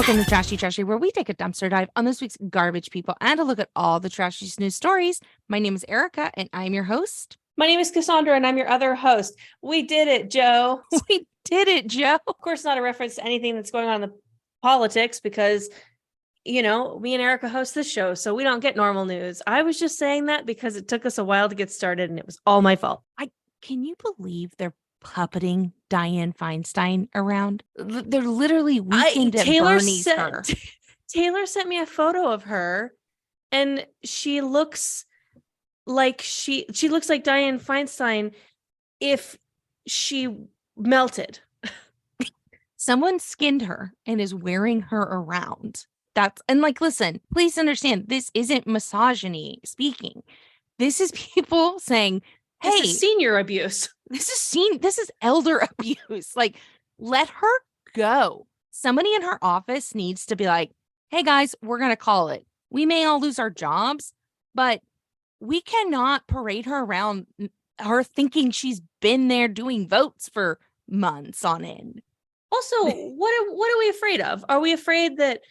Welcome to Trashy, where we take a dumpster dive on this week's garbage people and a look at all the trashiest news stories. My name is Erica, and I'm your host. My name is Cassandra, and I'm your other host. We did it, Joe. We did it, Joe. Of course, not a reference to anything that's going on in the politics because, me and Erica host this show, so we don't get normal news. I was just saying that because it took us a while to get started, and it was all my fault. Can you believe they're puppeting Dianne Feinstein around? They're literally weekend at Bernie's her. Taylor sent me a photo of her, and she looks like she looks like Dianne Feinstein if she melted. Someone skinned her and is wearing her around. Listen, please understand, this isn't misogyny speaking. This is people saying, hey, this is senior abuse. This is elder abuse. Like, let her go. Somebody in her office needs to be like, hey guys, we're going to call it. We may all lose our jobs, but we cannot parade her around, her thinking she's been there doing votes for months on end. Also, what are we afraid of? Are we afraid that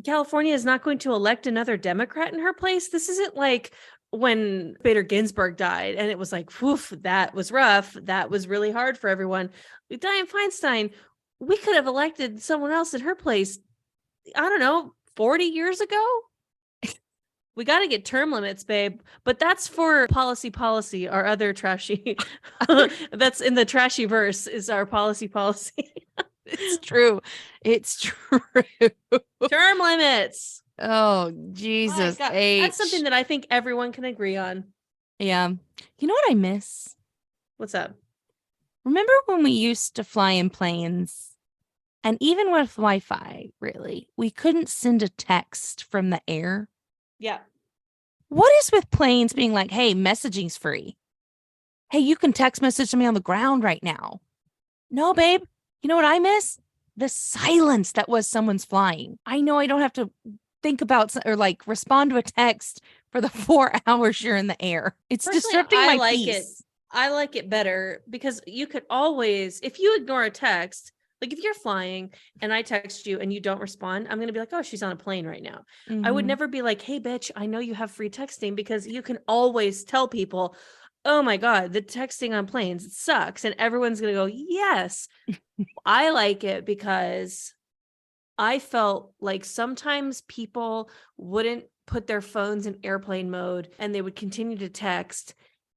California is not going to elect another Democrat in her place? This isn't like when Bader Ginsburg died and it was like, woof, that was rough. That was really hard for everyone. With Dianne Feinstein, we could have elected someone else in her place, I don't know, 40 years ago? We got to get term limits, babe. But that's for policy, our other trashy. That's in the trashy verse is our policy. It's true. It's true. Term limits. Oh, Jesus. That's something that I think everyone can agree on. Yeah. You know what I miss? What's up? Remember when we used to fly in planes? And even with Wi-Fi, really, we couldn't send a text from the air. Yeah. What is with planes being like, hey, messaging's free? Hey, you can text message to me on the ground right now. No, babe. You know what I miss? The silence that was someone's flying. I know I don't have to think about or respond to a text for the 4 hours you're in the air. It's Personally, disrupting my peace. I like it better because you could always, if you ignore a text, like if you're flying and I text you and you don't respond, I'm going to be like, oh, she's on a plane right now. Mm-hmm. I would never be like, hey, bitch, I know you have free texting, because you can always tell people, oh my God, the texting on planes, it sucks. And everyone's going to go, yes. I like it because I felt like sometimes people wouldn't put their phones in airplane mode and they would continue to text.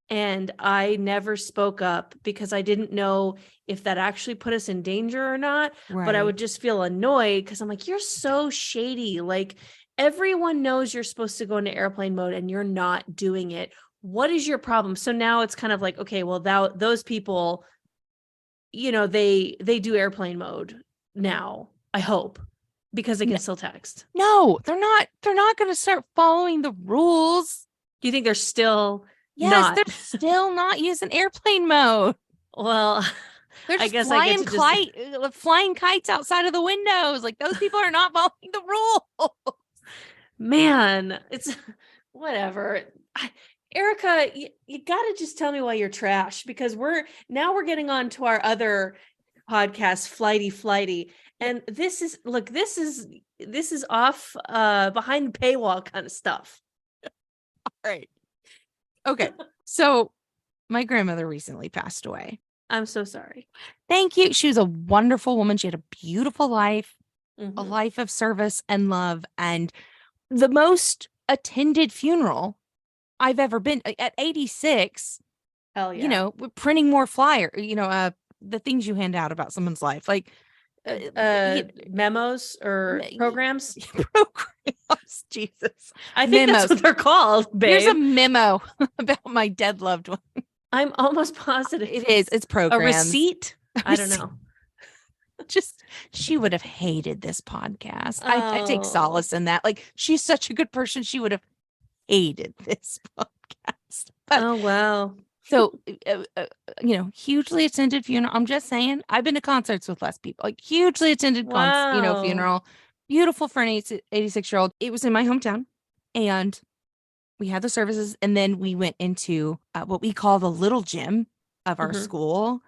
And I never spoke up because I didn't know if that actually put us in danger or not. Right. But I would just feel annoyed because I'm like, you're so shady. Like, everyone knows you're supposed to go into airplane mode and you're not doing it. What is your problem? So now it's kind of like, okay, well, those people, they do airplane mode now, I hope, because they can still text. No, they're not going to start following the rules. Do you think they're still... Yes, they're still not using airplane mode. Well, they're just flying kites outside of the windows. Like, those people are not following the rules. Man, it's whatever. Erica, you got to just tell me why you're trash, because we're getting on to our other podcast, Flighty. And this is off behind the paywall kind of stuff. All right. Okay, so my grandmother recently passed away. I'm so sorry. Thank you. She was a wonderful woman. She had a beautiful life, a life of service and love, and the most attended funeral I've ever been. At 86, hell yeah. We're printing more flyer, the things you hand out about someone's life, like memos or programs. Jesus, I think that's what they're called, babe. Here's a memo about my dead loved one. I'm almost positive it is. It's programs. A receipt. I don't know. Just, she would have hated this podcast. I take solace in that. Like, she's such a good person. She would have hated this podcast. But, oh wow. So, hugely attended funeral. I'm just saying, I've been to concerts with less people. Like, hugely attended, funeral. Beautiful for an 86-year-old. It was in my hometown, and we had the services, and then we went into what we call the little gym of our school,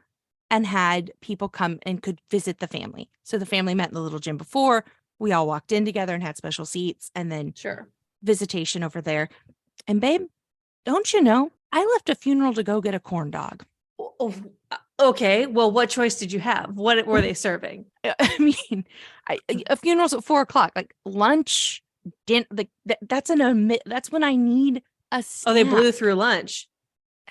and had people come and could visit the family. So the family met in the little gym before. we all walked in together and had special seats, and then Sure. visitation over there. And babe, don't you know, I left a funeral to go get a corn dog. Oh, okay. Well, what choice did you have? What were they serving? I mean, a funeral's at 4:00, like lunch, dinner. That's that's when I need a snack. Oh, they blew through lunch.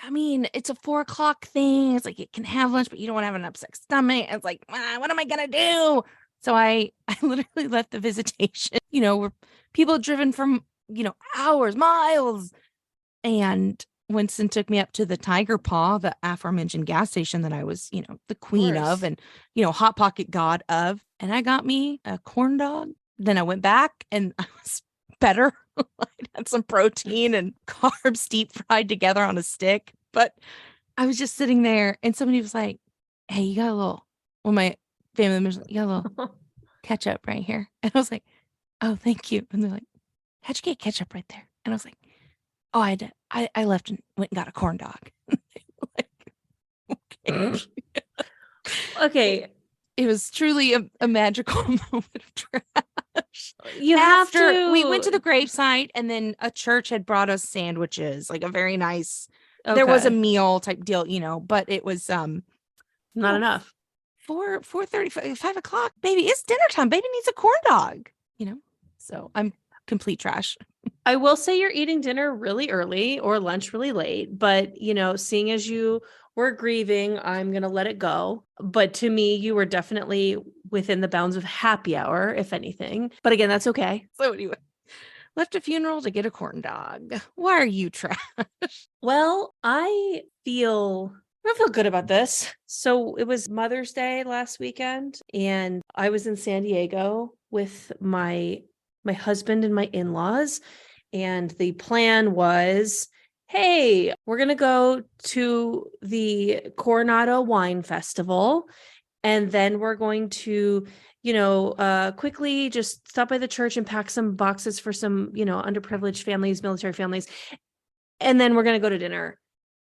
I mean, it's a 4:00 thing. It's like, you can have lunch, but you don't want to have an upset stomach. It's like, what am I going to do? So I literally left the visitation, where people driven from, hours, miles. And Winston took me up to the Tiger Paw, the aforementioned gas station that I was, the queen of and, Hot Pocket god of. And I got me a corn dog. Then I went back and I was better. I had some protein and carbs deep fried together on a stick. But I was just sitting there and somebody was like, hey, you got a little, my family members, you got a little ketchup right here. And I was like, oh, thank you. And they're like, how'd you get ketchup right there? And I was like, oh, I left and went and got a corn dog. Like, okay. Okay. It was truly a magical moment of trash. We went to the gravesite, and then a church had brought us sandwiches, like a very nice, there was a meal type deal, but it was not enough. 4:30, 5:00, baby, it's dinner time. Baby needs a corn dog, so I'm complete trash. I will say you're eating dinner really early or lunch really late, but seeing as you were grieving, I'm going to let it go. But to me, you were definitely within the bounds of happy hour, if anything. But again, that's okay. So anyway, left a funeral to get a corn dog. Why are you trash? Well, I feel good about this. So it was Mother's Day last weekend, and I was in San Diego with my husband and my in-laws. And the plan was, hey, we're going to go to the Coronado Wine Festival. And then we're going to, quickly just stop by the church and pack some boxes for some, underprivileged families, military families. And then we're going to go to dinner.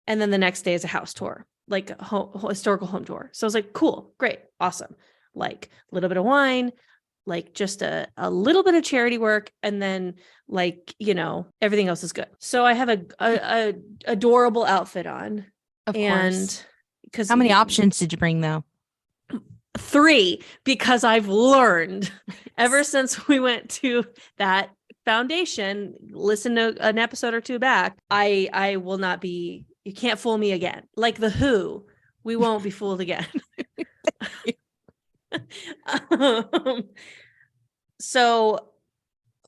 And then the next day is a house tour, like a historical home tour. So I was like, cool, great, awesome. Like a little bit of wine, like just a little bit of charity work, and then everything else is good. So I have a adorable outfit on. Of course. Because how many options did you bring though? 3, because I've learned ever since we went to that foundation, listen to an episode or 2 back, I will not be, you can't fool me again. Like the Who, we won't be fooled again.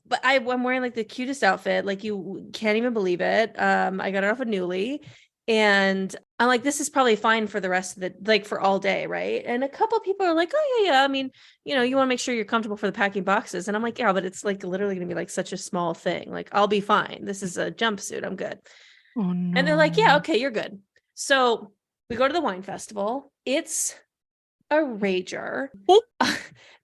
But I'm wearing like the cutest outfit, like you can't even believe it. I got it off of Newly, and I'm like, this is probably fine for the rest of the, like for all day, right? And a couple of people are like, oh yeah, I mean, you want to make sure you're comfortable for the packing boxes, and I'm like, yeah, but it's like literally gonna be like such a small thing. Like I'll be fine. This is a jumpsuit. I'm good. Oh no. And they're like, yeah, okay, you're good. So we go to the wine festival. It's a rager.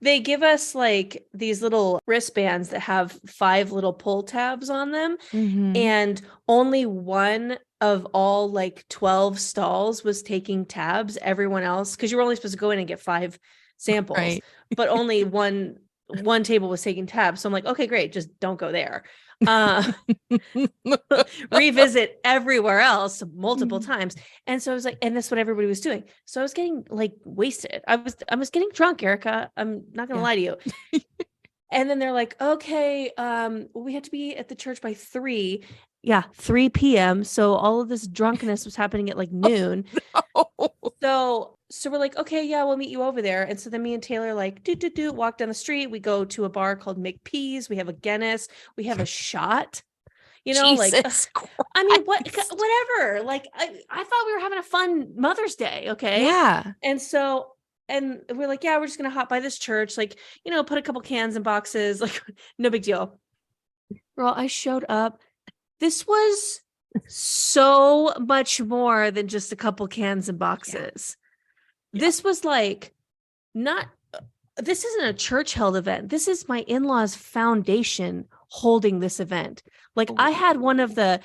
They give us like these little wristbands that have 5 little pull tabs on them. Mm-hmm. And only one of all like 12 stalls was taking tabs. Everyone else, because you were only supposed to go in and get 5 samples, right. But only one table was taking tabs. So I'm like, okay, great. Just don't go there. Revisit everywhere else multiple times. And so I was like, and that's what everybody was doing. So I was getting like wasted. I was getting drunk, Erica. I'm not gonna lie to you. And then they're like, okay, we have to be at the church by 3. Yeah, 3 p.m. So all of this drunkenness was happening at like noon. No. So we're like, okay, yeah, we'll meet you over there. And so then me and Taylor like walk down the street. We go to a bar called McPee's. We have a Guinness. We have a shot. Jesus Christ. I mean, whatever. Like I thought we were having a fun Mother's Day. Okay. Yeah. And we're like, yeah, we're just gonna hop by this church, like, put a couple cans in boxes, like no big deal. Girl, I showed up. This was so much more than just a couple cans and boxes. Yeah. This was like this isn't a church held event. This is my in-laws foundation holding this event. Like I had one of the,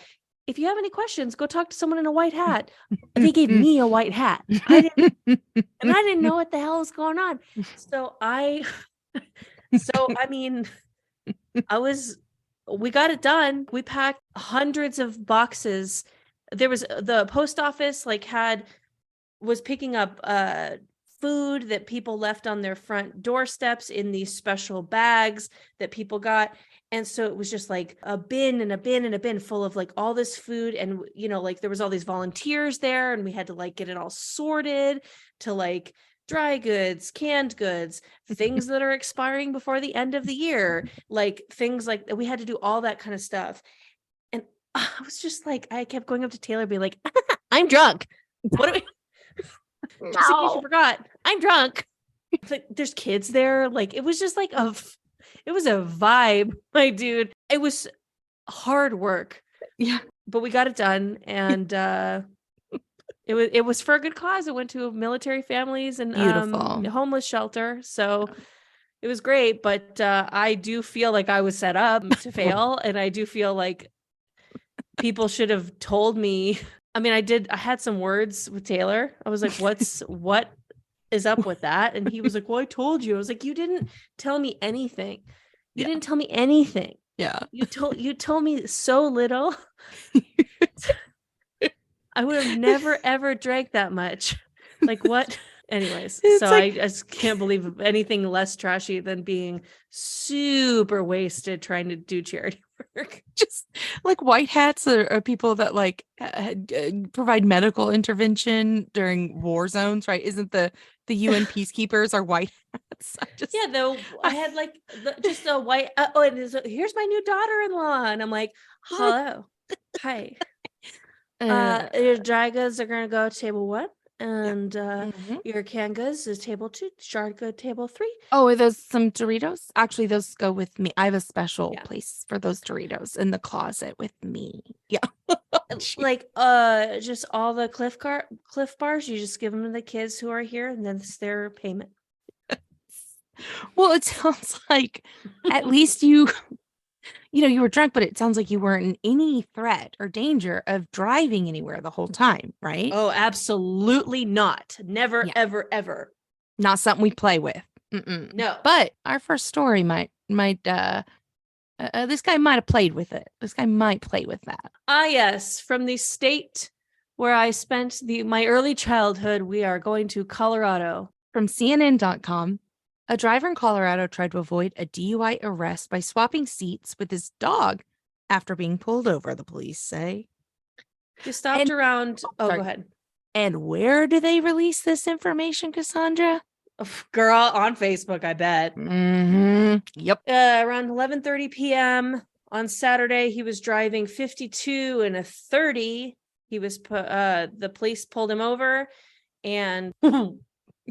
if you have any questions, go talk to someone in a white hat. They gave me a white hat. I didn't know what the hell was going on. So I So, I mean, we got it done. We packed hundreds of boxes. There was the post office was picking up food that people left on their front doorsteps in these special bags that people got. And so it was just like a bin and a bin and a bin full of like all this food. And, like there was all these volunteers there, and we had to like get it all sorted to like dry goods, canned goods, things that are expiring before the end of the year, like things like we had to do all that kind of stuff. And I was just like, I kept going up to Taylor, being like, I'm drunk. What do we? Just in case you forgot, I'm drunk. Like, there's kids there. Like, it was just like it was a vibe, my dude. It was hard work. Yeah. But we got it done. And it was for a good cause. It went to military families and Beautiful. homeless shelter. So it was great. But I do feel like I was set up to fail. And I do feel like people should have told me. I mean, I had some words with Taylor. I was like, what is up with that? And he was like, well, I told you. I was like, you didn't tell me anything. You didn't tell me anything. Yeah. You told me so little. I would have never, ever drank that much. Like, what? Anyways, so I just can't believe anything less trashy than being super wasted trying to do charity work. Just like white hats are people that like provide medical intervention during war zones, right? Isn't the UN peacekeepers are white hats? Yeah, though I had like just a white. And here's my new daughter-in-law, and I'm like, hello, hi. Your dry goods are gonna go table 1. And your canned goods is table 2, shard good table 3. Oh, are those some Doritos? Actually, those go with me. I have a special place for those Doritos in the closet with me. Yeah. Like just all the Cliff bars, you just give them to the kids who are here, and then it's their payment. Well, it sounds like at least you were drunk, but it sounds like you weren't in any threat or danger of driving anywhere the whole time, right? Oh, absolutely not. Never, ever, ever. Not something we play with. No. But our first story might this guy might have played with it. This guy might play with that. Yes. From the state where I spent my early childhood, we are going to Colorado. From CNN.com. A driver in Colorado tried to avoid a DUI arrest by swapping seats with his dog after being pulled over, the police say. You stopped around. Go ahead. And where do they release this information, Cassandra? Girl, on Facebook, I bet. Yep. Around 11:30 p.m. on Saturday, he was driving 52 and a 30. He was the police pulled him over, and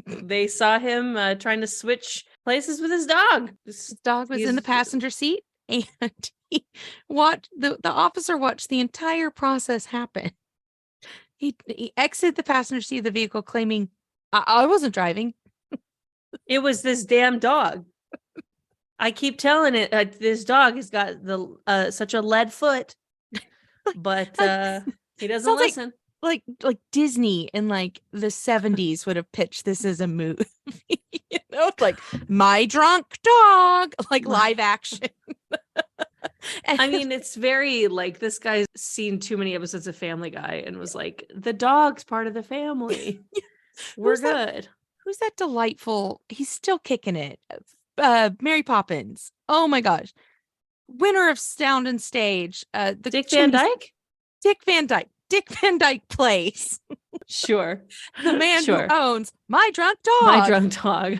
they saw him trying to switch places with his dog. His dog was in the passenger seat, and he watched the officer watched the entire process happen. He exited the passenger seat of the vehicle, claiming, "I wasn't driving. It was this damn dog." I keep telling it, this dog has got such a lead foot, but he doesn't listen. Like Disney in like the 70s would have pitched this as a movie. Like My Drunk Dog, like live action. I mean, it's very like this guy's seen too many episodes of Family Guy and was like, the dog's part of the family. We're good. Who's that delightful? He's still kicking it. Mary Poppins. Oh my gosh. Winner of Sound and Stage. Dick Van Dyke? Dick Van Dyke. Dick Van Dyke plays. Sure. The man who owns My Drunk Dog. My Drunk Dog.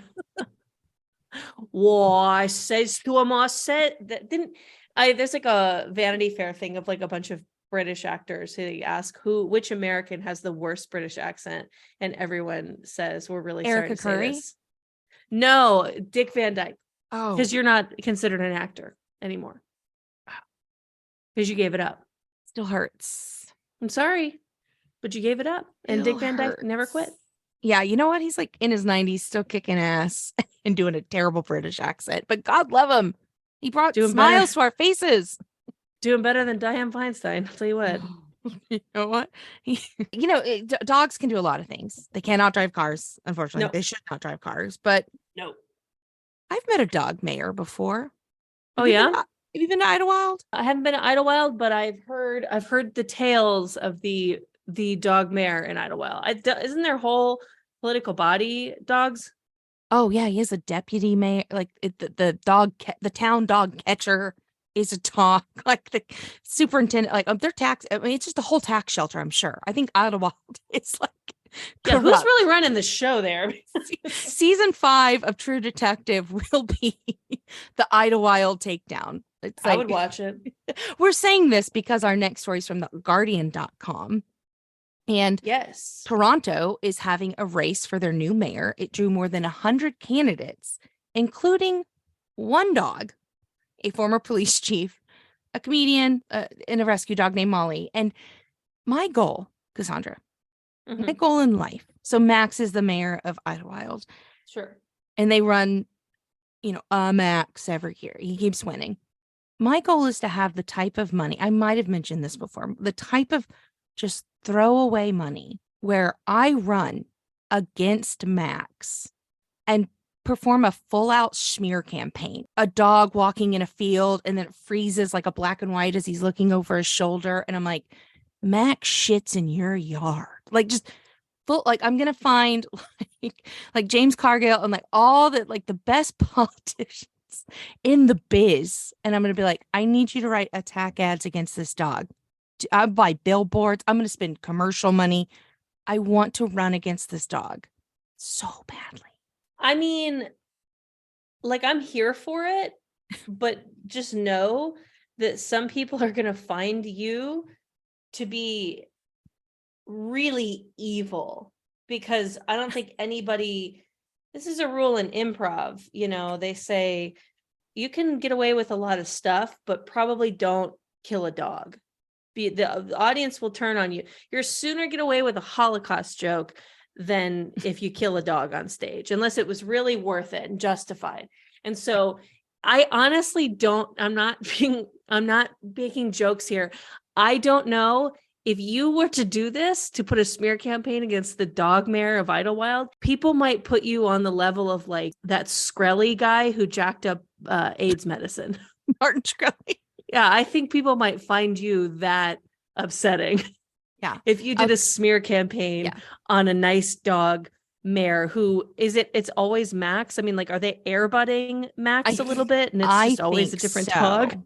Why says to him, I said that there's like a Vanity Fair thing of like a bunch of British actors who they ask which American has the worst British accent, and everyone says we're really Erica sorry to Curry? say this. No, Dick Van Dyke. Oh, because you're not considered an actor anymore. Because you gave it up. Still hurts. I'm sorry, but you gave it up, and Dick Van Dyke never quit. Yeah, you know what? He's like in his 90s, still kicking ass and doing a terrible British accent. But God love him. He brought smiles to our faces. Doing better than Diane Feinstein. I'll tell you what. You know what? Dogs can do a lot of things. They cannot drive cars, unfortunately. No. They should not drive cars, but no. I've met a dog mayor before. Oh yeah, Have you been to Idlewild? I haven't been to Idlewild, but I've heard the tales of the dog mayor in Idlewild. Isn't their whole political body dogs? Oh yeah, he has a deputy mayor. Like the town dog catcher is a dog. Like the superintendent, like their tax. I mean, it's just a whole tax shelter. I'm sure. I think Idlewild is like Yeah, who's corrupt. really running the show there? Season 5 of True Detective will be the Idlewild takedown. It's I like, would watch it. we're saying this because our next story is from the Guardian.com. And Yes. Toronto is having a race for their new mayor. It drew more than 100 candidates, including one dog, a former police chief, a comedian, and a rescue dog named Molly. And my goal, Cassandra, my goal in life. So Max is the mayor of Idlewild. Sure. And they run, Max every year. He keeps winning. My goal is to have the type of money, I might have mentioned this before, the type of just throwaway money where I run against Max and perform a full out smear campaign. A dog walking in a field and then it freezes like a black and white as he's looking over his shoulder. And I'm like, Max shits in your yard. Like just full, like I'm going to find like James Cargill and like all the, like the best politicians in the biz. And I'm going to be like, I need you to write attack ads against this dog. I buy billboards. I'm going to spend commercial money. I want to run against this dog so badly. I mean, like I'm here for it, but just know that some people are going to find you to be really evil, because I don't think anybody, this is a rule in improv, they say you can get away with a lot of stuff, but probably don't kill a dog. The audience will turn on you. You're sooner get away with a Holocaust joke than if you kill a dog on stage, unless it was really worth it and justified. And so I honestly I'm not making jokes here. I don't know if you were to do this, to put a smear campaign against the dog mayor of Idlewild, people might put you on the level of like that Shkreli guy who jacked up AIDS medicine. Martin Shkreli. Yeah, I think people might find you that upsetting. Yeah. If you did a smear campaign on a nice dog mayor who it's always Max. I mean, like, are they airbutting Max a little bit? And it's just always a different dog.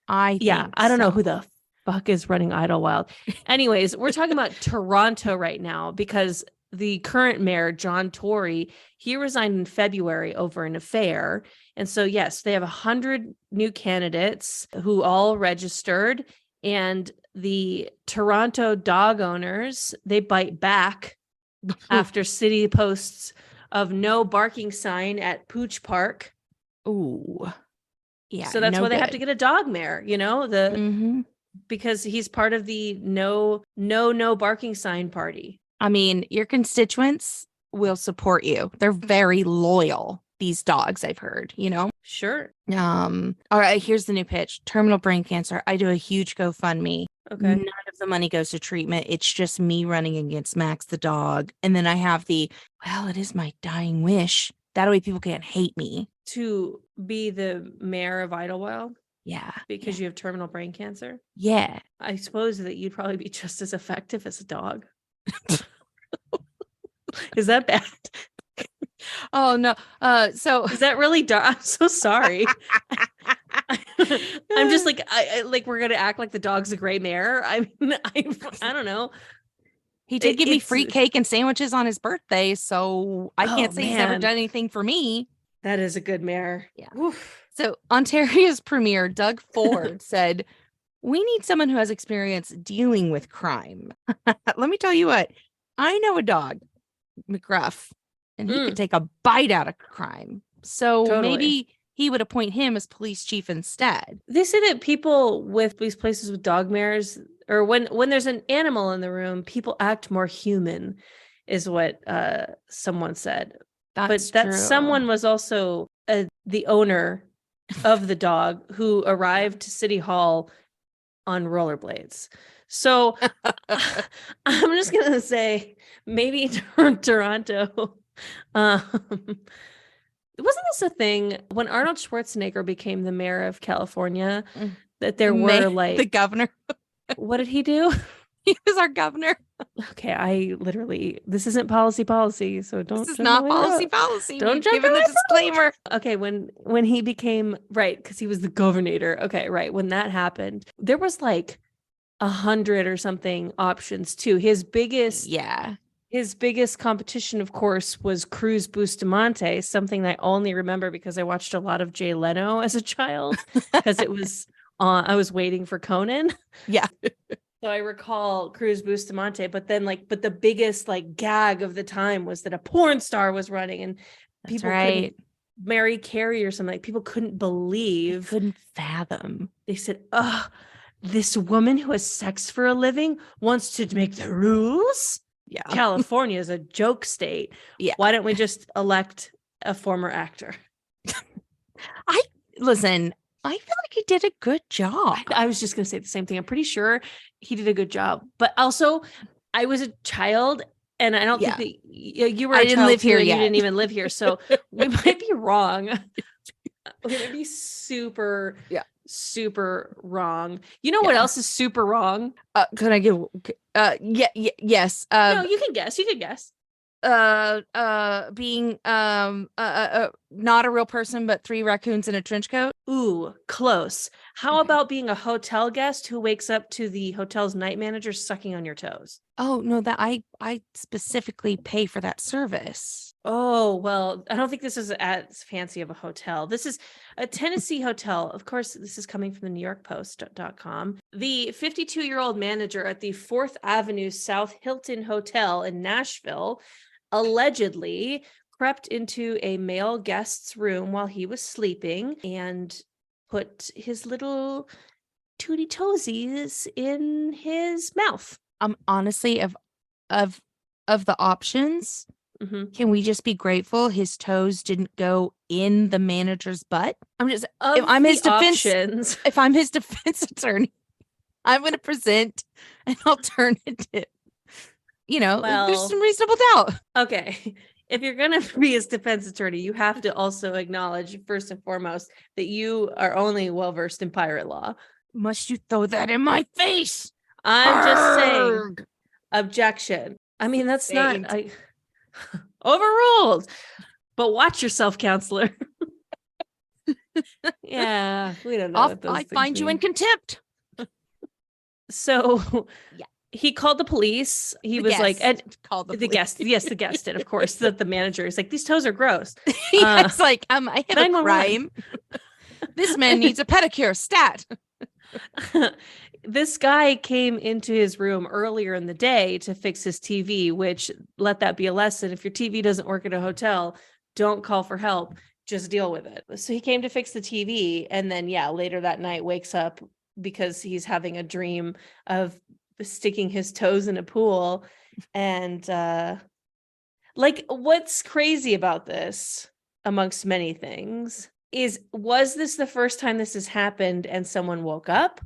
I don't know who the fuck is running Idlewild. Anyways, we're talking about Toronto right now because the current mayor, John Tory, he resigned in February over an affair. And so, yes, they have 100 new candidates who all registered. And the Toronto dog owners, they bite back after city posts of no barking sign at Pooch Park. Ooh. Yeah. So that's why they have to get a dog mayor, because he's part of the no barking sign party. I mean, your constituents will support you. They're very loyal, these dogs, I've heard, Sure. All right, here's the new pitch. Terminal brain cancer. I do a huge GoFundMe. Okay. None of the money goes to treatment. It's just me running against Max the dog. And then I have it is my dying wish. That way people can't hate me. To be the mayor of Idlewild? Yeah. Because you have terminal brain cancer? Yeah. I suppose that you'd probably be just as effective as a dog. Is that bad? Oh no. So is that really dark? I'm so sorry. I'm just like, I like we're gonna act like the dog's a gray mare. I mean, I don't know. He did give me free cake and sandwiches on his birthday, so I can't say he's never done anything for me. That is a good mare. Yeah. Oof. So Ontario's premier, Doug Ford, said, "We need someone who has experience dealing with crime." Let me tell you what, I know a dog, McGruff, and he could take a bite out of crime. So maybe he would appoint him as police chief instead. They say that people with these places with dog mares, or when there's an animal in the room, people act more human, is what someone said. That's but true. That someone was also the owner of the dog who arrived to City Hall on rollerblades. So I'm just gonna say maybe Toronto Wasn't this a thing when Arnold Schwarzenegger became the mayor of California Mm. that there were like the governor. what did he do? He was our governor. Okay, this isn't policy, so This don't is jump my not way up. policy. Don't We've jump given my the way up. disclaimer. Okay, when he became right, because he was the governor. Okay, right. When that happened, there was like 100 or something options too. Yeah. His biggest competition, of course, was Cruz Bustamante, something I only remember because I watched a lot of Jay Leno as a child because it was I was waiting for Conan. Yeah. So I recall Cruz Bustamante, but the biggest like gag of the time was that a porn star was running and That's people right. couldn't Mary Carey or something. Like people couldn't believe. Couldn't fathom. They said, "Oh, this woman who has sex for a living wants to make the rules." Yeah. California is a joke state. Yeah. Why don't we just elect a former actor? Listen, I feel like he did a good job. I was just going to say the same thing. I'm pretty sure he did a good job, but also I was a child and I don't think that you were I a didn't child live too, here and yet. you didn't even live here. So we might be wrong. We might be super, super wrong. You know what else is super wrong? Can I give yes. No, you can guess. You can guess. Being not a real person, but 3 raccoons in a trench coat. Ooh, close. How about being a hotel guest who wakes up to the hotel's night manager sucking on your toes? Oh no, that I specifically pay for that service. Oh, well, I don't think this is as fancy of a hotel. This is a Tennessee hotel. Of course, this is coming from the NewYorkPost.com. The 52-year-old manager at the 4th Avenue South Hilton Hotel in Nashville allegedly crept into a male guest's room while he was sleeping and put his little tootie toesies in his mouth. Honestly, of the options, can we just be grateful his toes didn't go in the manager's butt? If I'm his defense attorney, I'm going to present an alternative. There's some reasonable doubt. Okay. If you're going to be his defense attorney, you have to also acknowledge, first and foremost, that you are only well-versed in pirate law. Must you throw that in my face? I'm just saying. Objection. I mean, that's not overruled. But watch yourself, counselor. Yeah, we don't know. I find you in contempt. So he called the police. He was like, and called the guest. Yes, the guest did, of course. The manager is like, these toes are gross. It's like, I have a crime. This man needs a pedicure. Stat. This guy came into his room earlier in the day to fix his TV, which, let that be a lesson. If your TV doesn't work at a hotel, don't call for help. Just deal with it. So he came to fix the TV. And then, later that night wakes up because he's having a dream of sticking his toes in a pool. And what's crazy about this, amongst many things, was this the first time this has happened and someone woke up?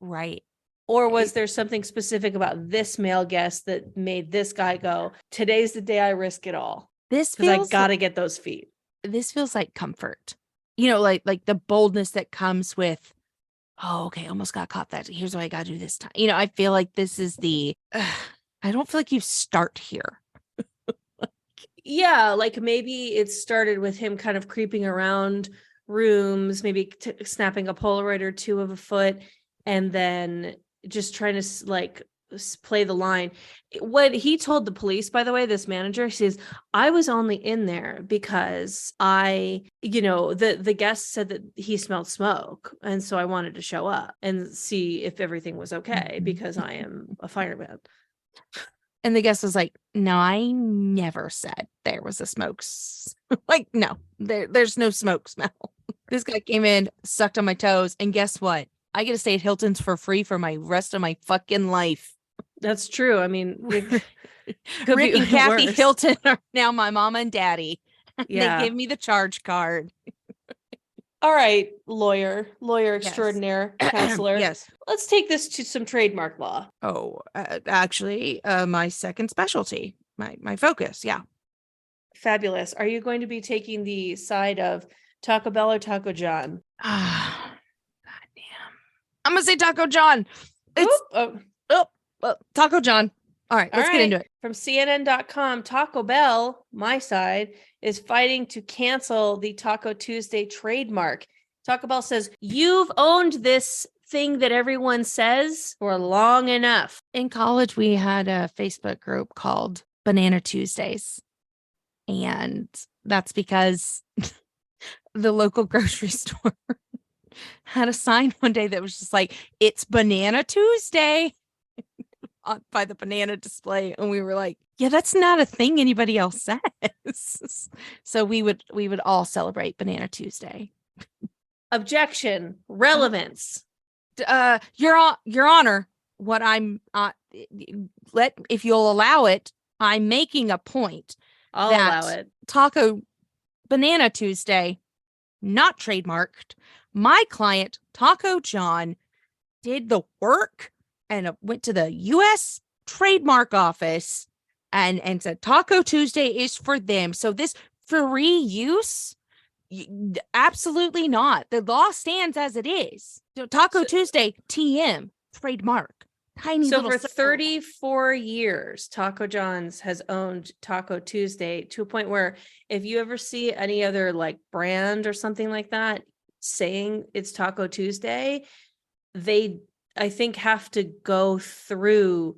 Right. Or was there something specific about this male guest that made this guy go, today's the day I risk it all? Because I got to get those feet. This feels like comfort. Like the boldness that comes with, oh, okay, almost got caught. Here's what I got to do this time. I feel like this is I don't feel like you start here. Yeah, like maybe it started with him kind of creeping around rooms, maybe snapping a Polaroid or two of a foot, and then just trying to play the line. What he told the police, by the way, this manager, he says, I was only in there because the guest said that he smelled smoke. And so I wanted to show up and see if everything was okay because I am a fireman. And the guest was like, no, I never said there was a smoke. No, there's no smoke smell. This guy came in, sucked on my toes. And guess what? I get to stay at Hilton's for free for my rest of my fucking life. That's true. I mean, Rick and Kathy Hilton are now my mama and daddy. Yeah. They give me the charge card. All right, lawyer extraordinaire, counselor. Yes. Let's take this to some trademark law. Oh, actually, my second specialty, my focus. Yeah. Fabulous. Are you going to be taking the side of Taco Bell or Taco John? Ah, goddamn. I'm gonna say Taco John. It's Taco John. All right, let's get into it. From CNN.com, Taco Bell, my side, is fighting to cancel the Taco Tuesday trademark. Taco Bell says, you've owned this thing that everyone says for long enough. In college, we had a Facebook group called Banana Tuesdays. And that's because the local grocery store had a sign one day that was just like, it's Banana Tuesday by the banana display. And we were like, yeah, that's not a thing anybody else says. So we would all celebrate Banana Tuesday. Objection, relevance. Your Honor, what I'm if you'll allow it, I'm making a point. I'll allow it. Taco Banana Tuesday, not trademarked. My client, Taco John, did the work and went to the U.S. trademark office and said Taco Tuesday is for them. So this free use, absolutely not. The law stands as it is. So Taco Tuesday, TM, trademark. Tiny so little for 34 years, Taco John's has owned Taco Tuesday to a point where if you ever see any other like brand or something like that saying it's Taco Tuesday, they, I think, have to go through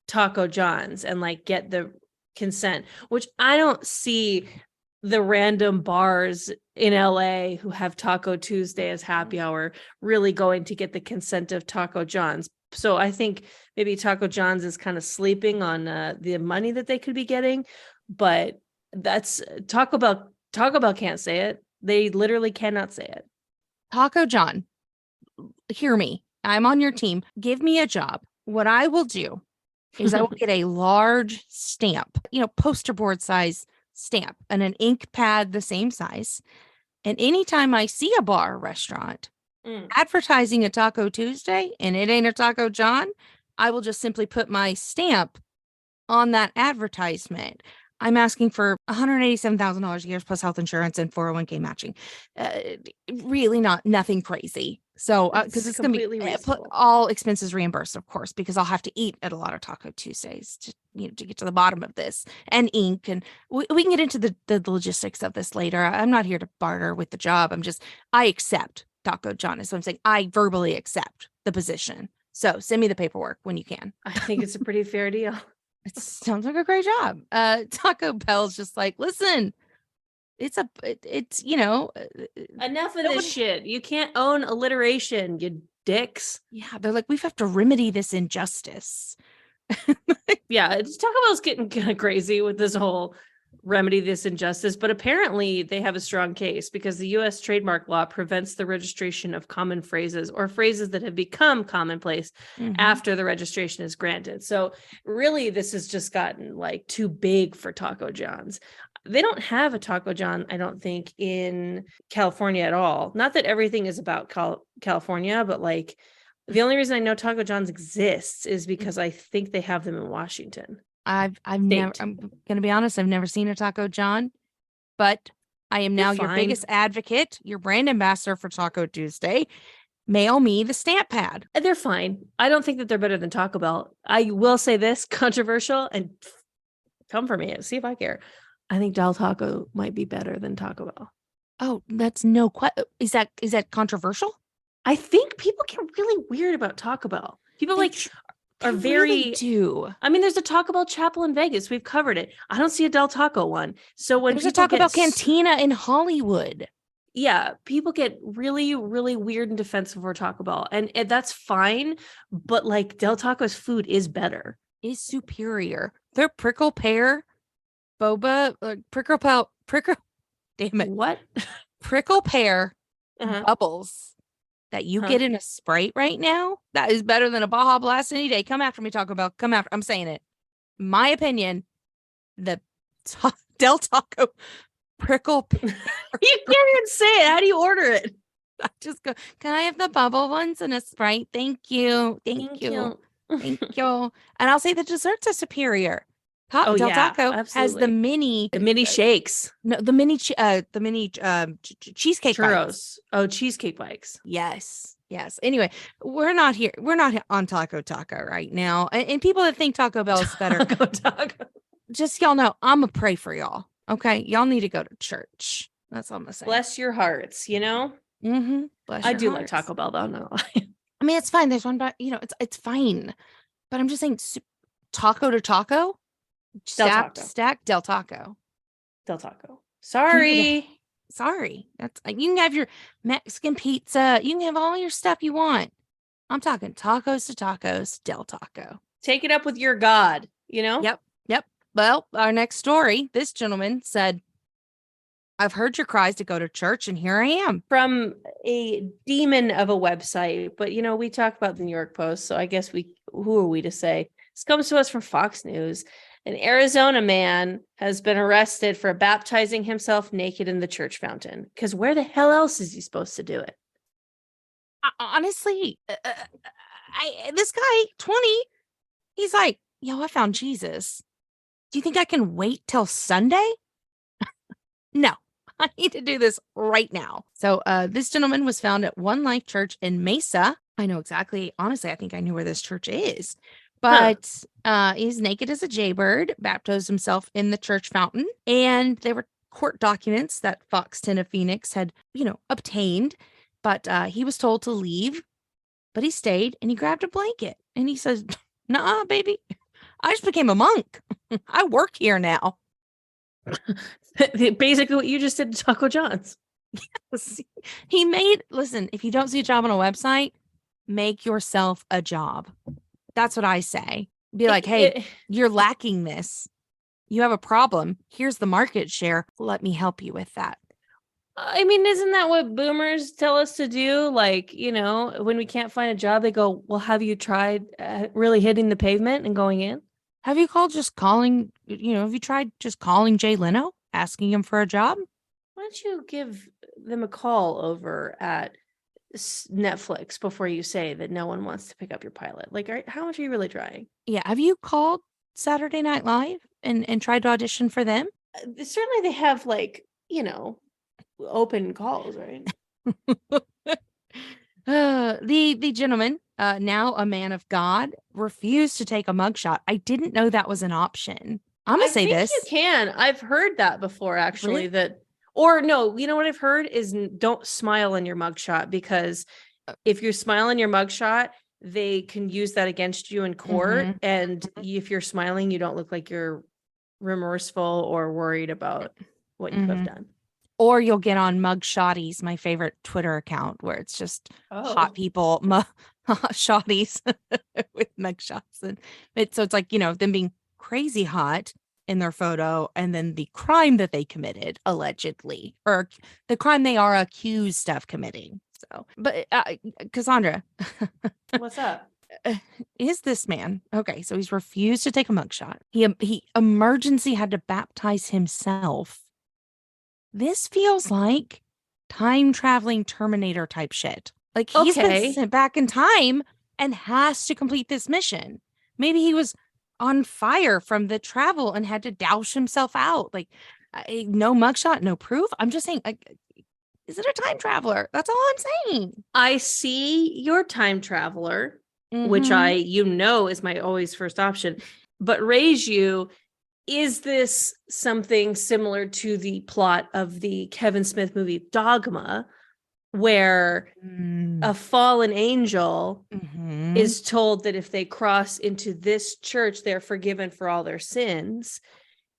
Taco John's and like get the consent, which I don't see the random bars in LA who have Taco Tuesday as happy hour really going to get the consent of Taco John's. So I think maybe Taco John's is kind of sleeping on the money that they could be getting, but that's Taco Bell. Taco Bell can't say it. They literally cannot say it. Taco John, hear me. I'm on your team. Give me a job. What I will do is I will get a large stamp, poster board size stamp and an ink pad the same size. And anytime I see a bar or restaurant advertising a Taco Tuesday and it ain't a Taco John, I will just simply put my stamp on that advertisement. I'm asking for $187,000 a year plus health insurance and 401k matching. Really nothing crazy. So, because it's going to be all expenses reimbursed, of course, because I'll have to eat at a lot of Taco Tuesdays to get to the bottom of this, and ink. And we can get into the logistics of this later. I'm not here to barter with the job. I accept Taco John is what I'm saying. I verbally accept the position. So send me the paperwork when you can. I think it's a pretty fair deal. It sounds like a great job. Taco Bell's just like, listen, it's enough of this shit. You can't own alliteration, you dicks. Yeah, they're like, we have to remedy this injustice. Yeah, Taco Bell's getting kind of crazy with this whole remedy this injustice, but apparently they have a strong case because the U.S. trademark law prevents the registration of common phrases or phrases that have become commonplace after the registration is granted. So really, this has just gotten like too big for Taco John's. They don't have a Taco John, I don't think, in California at all. Not that everything is about California, but like the only reason I know Taco John's exists is because I think they have them in Washington. I'm gonna be honest, I've never seen a Taco John, but I am now your biggest advocate, your brand ambassador for Taco Tuesday. Mail me the stamp pad. They're fine. I don't think that they're better than Taco Bell. I will say this, controversial, and come for me, see if I care. I think Del Taco might be better than Taco Bell. Oh, that's no question. Is that controversial? I think people get really weird about Taco Bell. People are very really do. I mean, there's a Taco Bell chapel in Vegas. We've covered it. I don't see a Del Taco one. So when there's a Taco Bell cantina in Hollywood. Yeah, people get really, really weird and defensive for Taco Bell. And that's fine. But like Del Taco's food is better. Is superior. Their prickle pear, boba, damn it. What? Prickle pear bubbles that you get in a Sprite right now, that is better than a Baja Blast any day. Come after me, Taco Bell. Come after. I'm saying it. My opinion, the Del Taco prickle pear. You can't even say it. How do you order it? I just go, can I have the bubble ones and a Sprite? Thank you. Thank you. And I'll say the desserts are superior. Oh Del yeah, Taco has the absolutely. mini, The mini shakes, no, the mini cheesecake bites. churros. Oh, cheesecake bikes. Yes. Yes. Anyway, we're not here. We're not on Taco Taco right now. And people that think Taco Bell is better, Taco. just y'all know, I'm going to pray for y'all. Okay. Y'all need to go to church. That's all I'm going to say. Bless your hearts, you know? Mm-hmm. Bless I your do like hearts. Taco Bell, though. I'm not lying. I mean, it's fine. There's one, but it's fine. But I'm just saying, taco to taco, Del Taco. stack Del Taco. Del Taco. You Sorry. need to- Sorry. That's you can have your Mexican pizza. You can have all your stuff you want. I'm talking tacos to tacos, Del Taco. Take it up with your God, you know? Yep. Yep. Well, our next story, this gentleman said, I've heard your cries to go to church, and here I am. From a demon of a website, but you know, we talk about the New York Post, so I guess who are we to say? This comes to us from Fox News. An Arizona man has been arrested for baptizing himself naked in the church fountain. Because where the hell else is he supposed to do it? Honestly, this guy, 20, he's like, yo, I found Jesus. Do you think I can wait till Sunday? No, I need to do this right now. So this gentleman was found at One Life Church in Mesa. I know exactly. Honestly, I think I knew where this church is. But he's naked as a jaybird, baptized himself in the church fountain. And there were court documents that Fox 10 of Phoenix had, obtained. But he was told to leave. But he stayed and he grabbed a blanket. And he says, nah, baby, I just became a monk. I work here now. Basically what you just did to Taco John's. Listen, if you don't see a job on a website, make yourself a job. That's what I say. Be like, hey, you're lacking this. You have a problem. Here's the market share. Let me help you with that. I mean, isn't that what boomers tell us to do? Like, when we can't find a job, they go, well, have you tried really hitting the pavement and going in? Have you have you tried just calling Jay Leno, asking him for a job? Why don't you give them a call over at Netflix before you say that no one wants to pick up your pilot? Like, how much are you really trying? Yeah. Have you called Saturday Night Live and tried to audition for them? Certainly they have open calls, right? The gentleman, now a man of God, refused to take a mugshot. I didn't know that was an option. I'm gonna say this. You can. I've heard that before, actually. Really? Or no, you know what I've heard is don't smile in your mugshot, because if you smile in your mugshot, they can use that against you in court. Mm-hmm. And if you're smiling, you don't look like you're remorseful or worried about what you have done. Or you'll get on Mugshotties, my favorite Twitter account, where it's just hot people, shotties with mugshots. So it's like, them being crazy hot in their photo, and then the crime that they committed, allegedly, or the crime they are accused of committing. So, but Cassandra. What's up? Is this man okay? So he's refused to take a mugshot. He emergency had to baptize himself. This feels like time traveling Terminator type shit. Like he's been sent back in time and has to complete this mission. Maybe he was on fire from the travel and had to douse himself out. Like no mugshot, no proof. I'm just saying, is it a time traveler? That's all I'm saying. I see your time traveler, which is my always first option. But raise you, is this something similar to the plot of the Kevin Smith movie Dogma, where a fallen angel is told that if they cross into this church, they're forgiven for all their sins,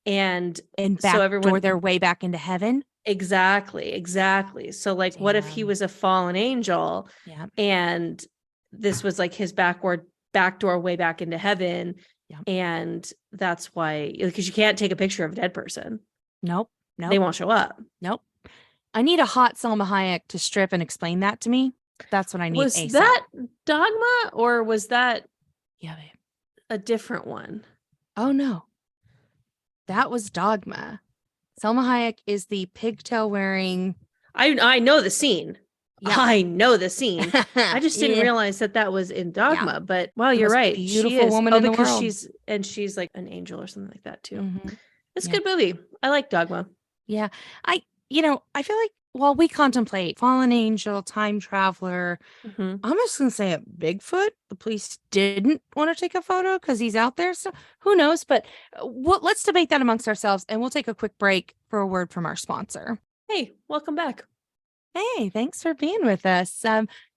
and so everyone their way back into heaven? Exactly. So like, what if he was a fallen angel and this was like his backdoor way back into heaven? And that's why, because you can't take a picture of a dead person. Nope. They won't show up. Nope. I need a hot Selma Hayek to strip and explain that to me. That's what I need. Was ASAP. that Dogma, or was that babe, a different one? Oh no, that was Dogma. Selma Hayek is the pigtail wearing. I know the scene. Yeah. I know the scene. I just didn't Yeah. realize that was in Dogma, but wow, The you're most right. beautiful She is. woman Oh, in the because world. she's like an angel or something like that too. Mhm. It's a Yeah. good movie. I like Dogma. Yeah. I feel like while we contemplate fallen angel, time traveler, Mhm. I'm just gonna say it, Bigfoot. The police didn't want to take a photo because he's out there. So who knows? But let's debate that amongst ourselves, and we'll take a quick break for a word from our sponsor. Hey, welcome back. Hey, thanks for being with us.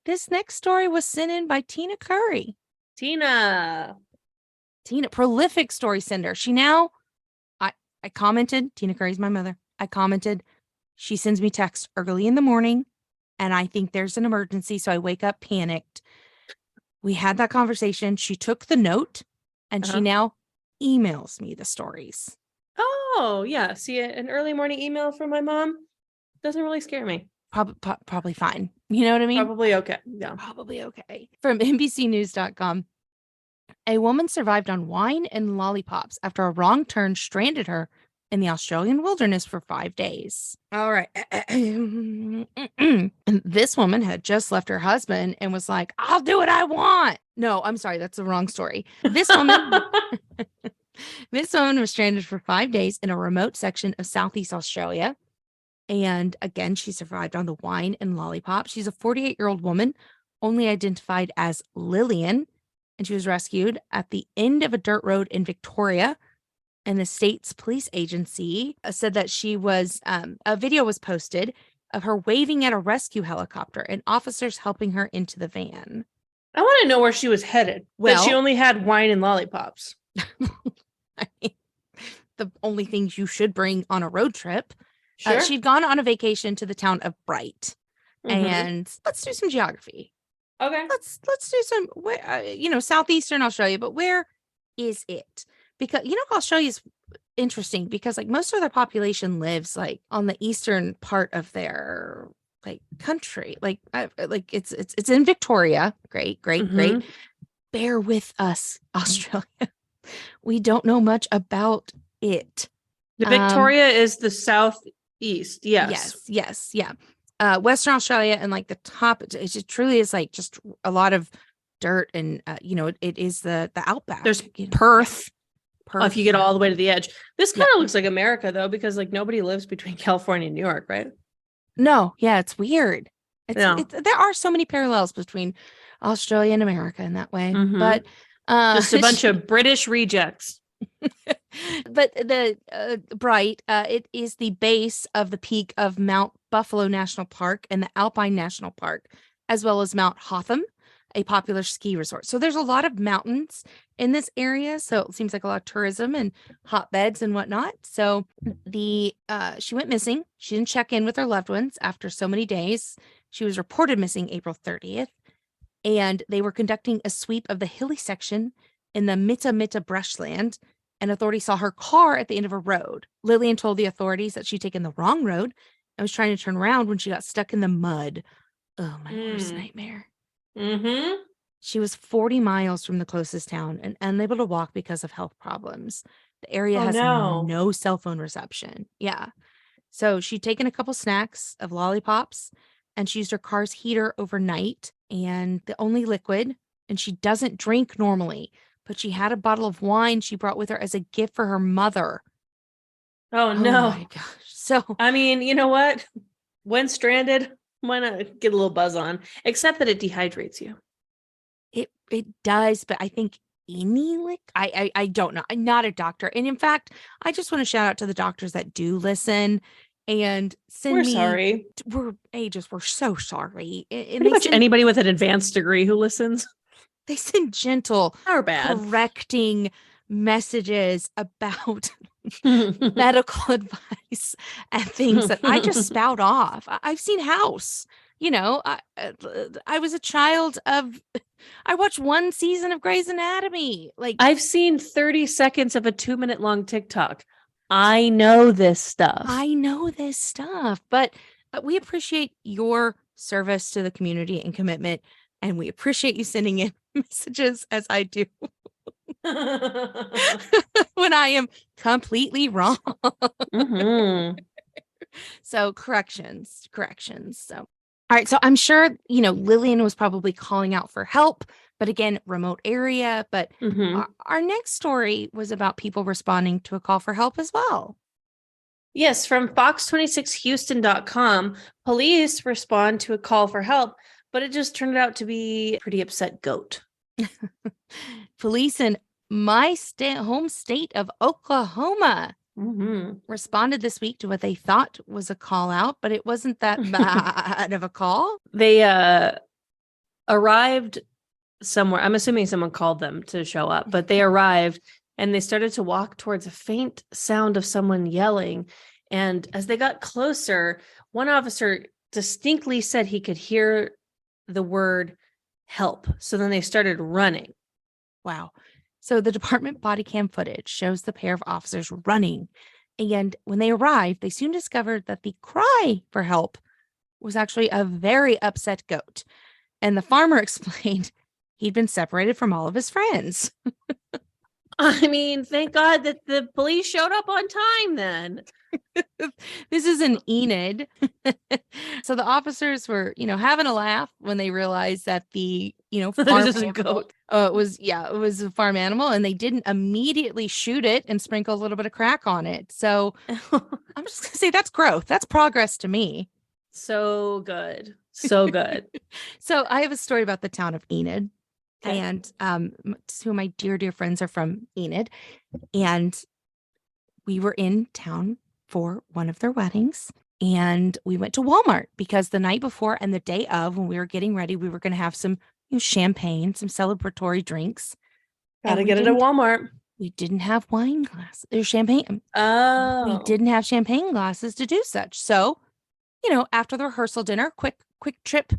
This next story was sent in by Tina Curry. Tina, Prolific story sender. I commented. Tina Curry's my mother. I commented. She sends me texts early in the morning, and I think there's an emergency, so I wake up panicked. We had that conversation. She took the note, and she now emails me the stories. Oh, yeah. See, an early morning email from my mom doesn't really scare me. Probably fine. You know what I mean? Probably okay. Yeah. Probably okay. From NBCnews.com. A woman survived on wine and lollipops after a wrong turn stranded her in the Australian wilderness for 5 days. All right. This woman had just left her husband and was like, I'll do what I want. No, I'm sorry. That's the wrong story. This woman was stranded for 5 days in a remote section of Southeast Australia. And again, she survived on the wine and lollipop. She's a 48-year-old woman, only identified as Lillian, and she was rescued at the end of a dirt road in Victoria. And the state's police agency said that she was, a video was posted of her waving at a rescue helicopter and officers helping her into the van. I want to know where she was headed. Well, that she only had wine and lollipops. I mean, the only things you should bring on a road trip. Sure. She'd gone on a vacation to the town of Bright. And let's do some geography. Okay. Let's do some, southeastern Australia, but where is it? Because, Australia's interesting because like most of their population lives like on the eastern part of their like country. Like it's in Victoria. Great. Bear with us, Australia. We don't know much about it. The Victoria is the southeast. Yes. Yeah. Western Australia and like the top, it just truly is like just a lot of dirt and it is the outback. There's Perth. Perth. If you get all the way to the edge. This kind of looks like America though, because like nobody lives between California and New York, right? No, yeah, it's weird. There are so many parallels between Australia and America in that way, but just a bunch of British rejects. But the Bright, it is the base of the peak of Mount Buffalo National Park and the Alpine National Park, as well as Mount Hotham, a popular ski resort. So there's a lot of mountains in this area. So it seems like a lot of tourism and hotbeds and whatnot. So she went missing. She didn't check in with her loved ones after so many days. She was reported missing April 30th. And they were conducting a sweep of the hilly section in the Mitta brushland, and authorities saw her car at the end of a road. Lillian told the authorities that she'd taken the wrong road and was trying to turn around when she got stuck in the mud. Oh, my worst nightmare. She was 40 miles from the closest town and unable to walk because of health problems. The area has no cell phone reception. Yeah. So she'd taken a couple snacks of lollipops and she used her car's heater overnight and the only liquid, and she doesn't drink normally, but she had a bottle of wine she brought with her as a gift for her mother. Oh no. Oh my gosh. So, I mean, you know what? When stranded, why not get a little buzz on? Except that it dehydrates you. It does, but I think I don't know. I'm not a doctor. And in fact, I just want to shout out to the doctors that do listen and send We're sorry. We're so sorry. And pretty much anybody with an advanced degree who listens. They send gentle or bad correcting messages about medical advice and things that I just spout off. I've seen House. I was a child of, I watched one season of Grey's Anatomy. Like I've seen 30 seconds of a 2-minute long TikTok. I know this stuff. But we appreciate your service to the community and commitment. And we appreciate you sending in messages as I do when I am completely wrong. So corrections. So All right. So I'm sure, Lillian was probably calling out for help, but again, remote area. But our next story was about people responding to a call for help as well. Yes, from Fox26Houston.com, police respond to a call for help, but it just turned out to be a pretty upset goat. Police in my home state of Oklahoma responded this week to what they thought was a call out, but it wasn't that bad of a call. They arrived somewhere. I'm assuming someone called them to show up, but they arrived and they started to walk towards a faint sound of someone yelling. And as they got closer, one officer distinctly said he could hear the word help. So then they started running. Wow. So the department body cam footage shows the pair of officers running. And when they arrived, they soon discovered that the cry for help was actually a very upset goat. And the farmer explained he'd been separated from all of his friends. I mean, thank God that the police showed up on time then. This is in Enid. So the officers were, having a laugh when they realized that the, farm goat. It was a farm animal, and they didn't immediately shoot it and sprinkle a little bit of crack on it. So I'm just going to say that's growth. That's progress to me. So good. So good. So I have a story about the town of Enid. Okay. And two of my dear, dear friends are from Enid. And we were in town for one of their weddings. And we went to Walmart because the night before and the day of, when we were getting ready, we were going to have some champagne, some celebratory drinks. Gotta get it at Walmart. We didn't have wine glasses. There's champagne. Oh. We didn't have champagne glasses to do such. So, after the rehearsal dinner, quick trip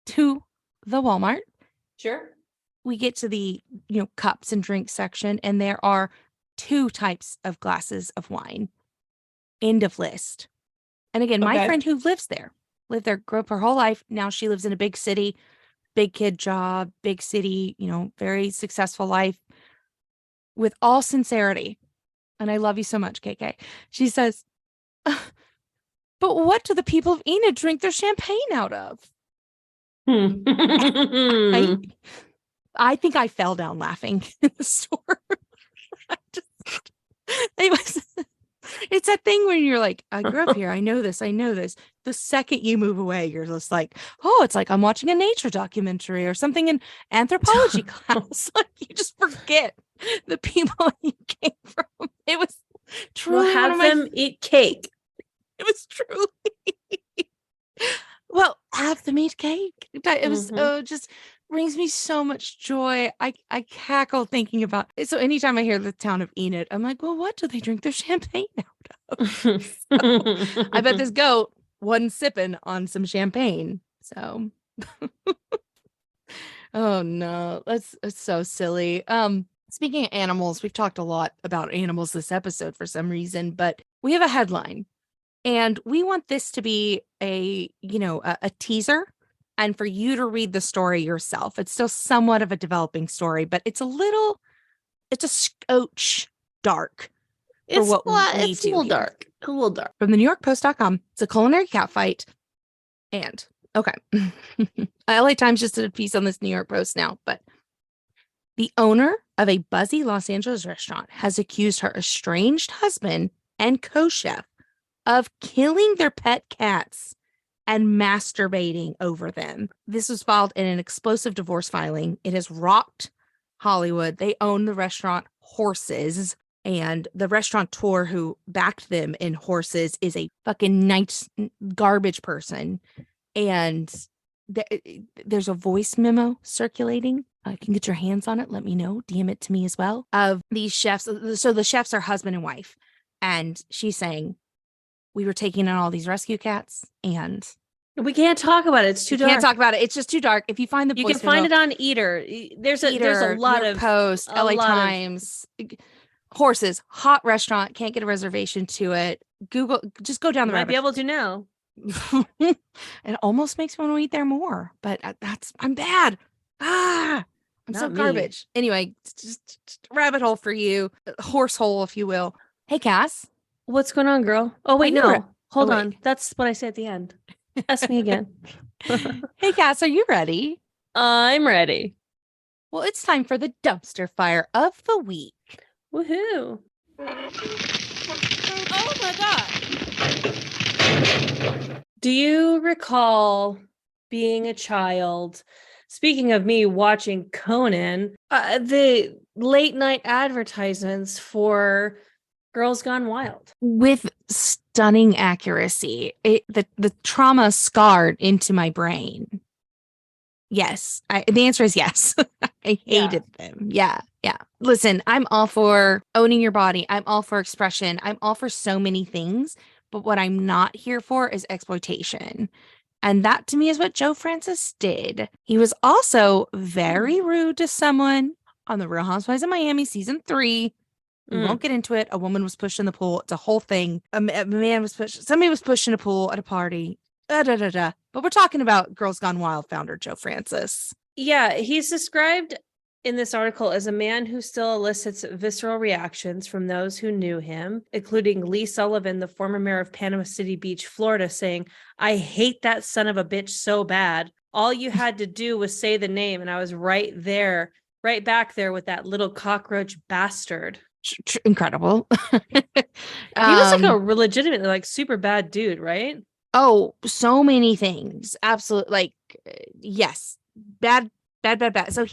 to the Walmart. Sure. We get to the, cups and drinks section, and there are 2 types of glasses of wine. End of list. And again, my friend who lived there, grew up her whole life. Now she lives in a big city, big kid job, big city, very successful life. With all sincerity, and I love you so much, KK, she says, but what do the people of Enid drink their champagne out of? I think I fell down laughing in the store. It's that thing when you're like, I grew up here. I know this. The second you move away, you're just like, oh, it's like I'm watching a nature documentary or something in anthropology class. Like you just forget the people you came from. It was truly we'll have them eat cake. It was truly. Well, have them eat cake. It was just brings me so much joy. I cackle thinking about it. So anytime I hear the town of Enid, I'm like, well, what do they drink their champagne out of? So, I bet this goat wasn't sipping on some champagne. So oh no, that's so silly. Speaking of animals, we've talked a lot about animals this episode for some reason, but we have a headline. And we want this to be a teaser and for you to read the story yourself. It's still somewhat of a developing story, but it's a scotch dark. It's a little dark. A little dark. From the NewYorkPost.com. It's a culinary catfight. And okay. LA Times just did a piece on this New York Post now, but the owner of a buzzy Los Angeles restaurant has accused her estranged husband and co-chef of killing their pet cats and masturbating over them. This was filed in an explosive divorce filing. It has rocked Hollywood. They own the restaurant Horses, and the restaurateur who backed them in Horses is a fucking nice garbage person. And there's a voice memo circulating. You can get your hands on it. Let me know. DM it to me as well. Of these chefs. So the chefs are husband and wife. And she's saying, we were taking in all these rescue cats, and we can't talk about it. It's too dark. Can't talk about it. It's just too dark. If you find the you can find it on Eater. There's a lot of Post, LA Times, Horses, hot restaurant. Can't get a reservation to it. Google, just go down the rabbit. Might be able to now. It almost makes me want to eat there more, but I'm bad. I'm not so garbage. Anyway, just rabbit hole for you, horse hole, if you will. Hey, Cass. What's going on, girl? Oh, wait, no. Hold on. That's what I say at the end. Ask me again. Hey, Cass, are you ready? I'm ready. Well, it's time for the dumpster fire of the week. Woohoo. Oh my God. Do you recall being a child? Speaking of me watching Conan, the late night advertisements for Girls Gone Wild. With stunning accuracy. The trauma scarred into my brain. Yes. The answer is yes. I hated them. Yeah. Yeah. Listen, I'm all for owning your body. I'm all for expression. I'm all for so many things. But what I'm not here for is exploitation. And that to me is what Joe Francis did. He was also very rude to someone on The Real Housewives of Miami season 3. We won't get into it. A woman was pushed in the pool. It's a whole thing. A man was pushed. Somebody was pushed in a pool at a party. But we're talking about Girls Gone Wild founder Joe Francis. Yeah, he's described in this article as a man who still elicits visceral reactions from those who knew him, including Lee Sullivan, the former mayor of Panama City Beach, Florida, saying, "I hate that son of a bitch so bad. All you had to do was say the name, and I was right there, right back there with that little cockroach bastard." Incredible. He was like a legitimately like super bad dude, right? Oh, so many things. Absolutely. Like, yes. Bad. So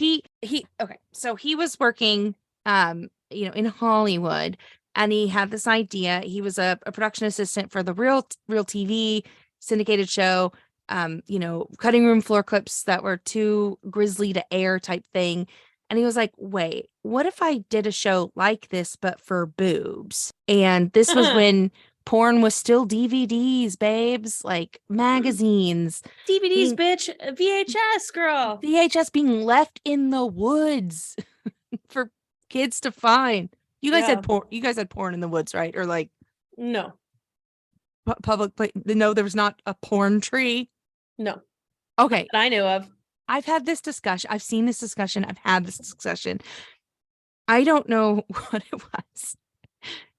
so he was working, in Hollywood, and he had this idea. He was a production assistant for the real TV syndicated show, cutting room floor clips that were too grisly to air type thing. And he was like, wait, what if I did a show like this, but for boobs? And this was when porn was still DVDs, babes, like magazines. DVDs, bitch. VHS, girl. VHS being left in the woods for kids to find. You guys had porn. You guys had porn in the woods, right? Or like no public place. No, there was not a porn tree. No. Okay. That I knew of. I've had this discussion. I've seen this discussion. I've had this discussion. I don't know what it was,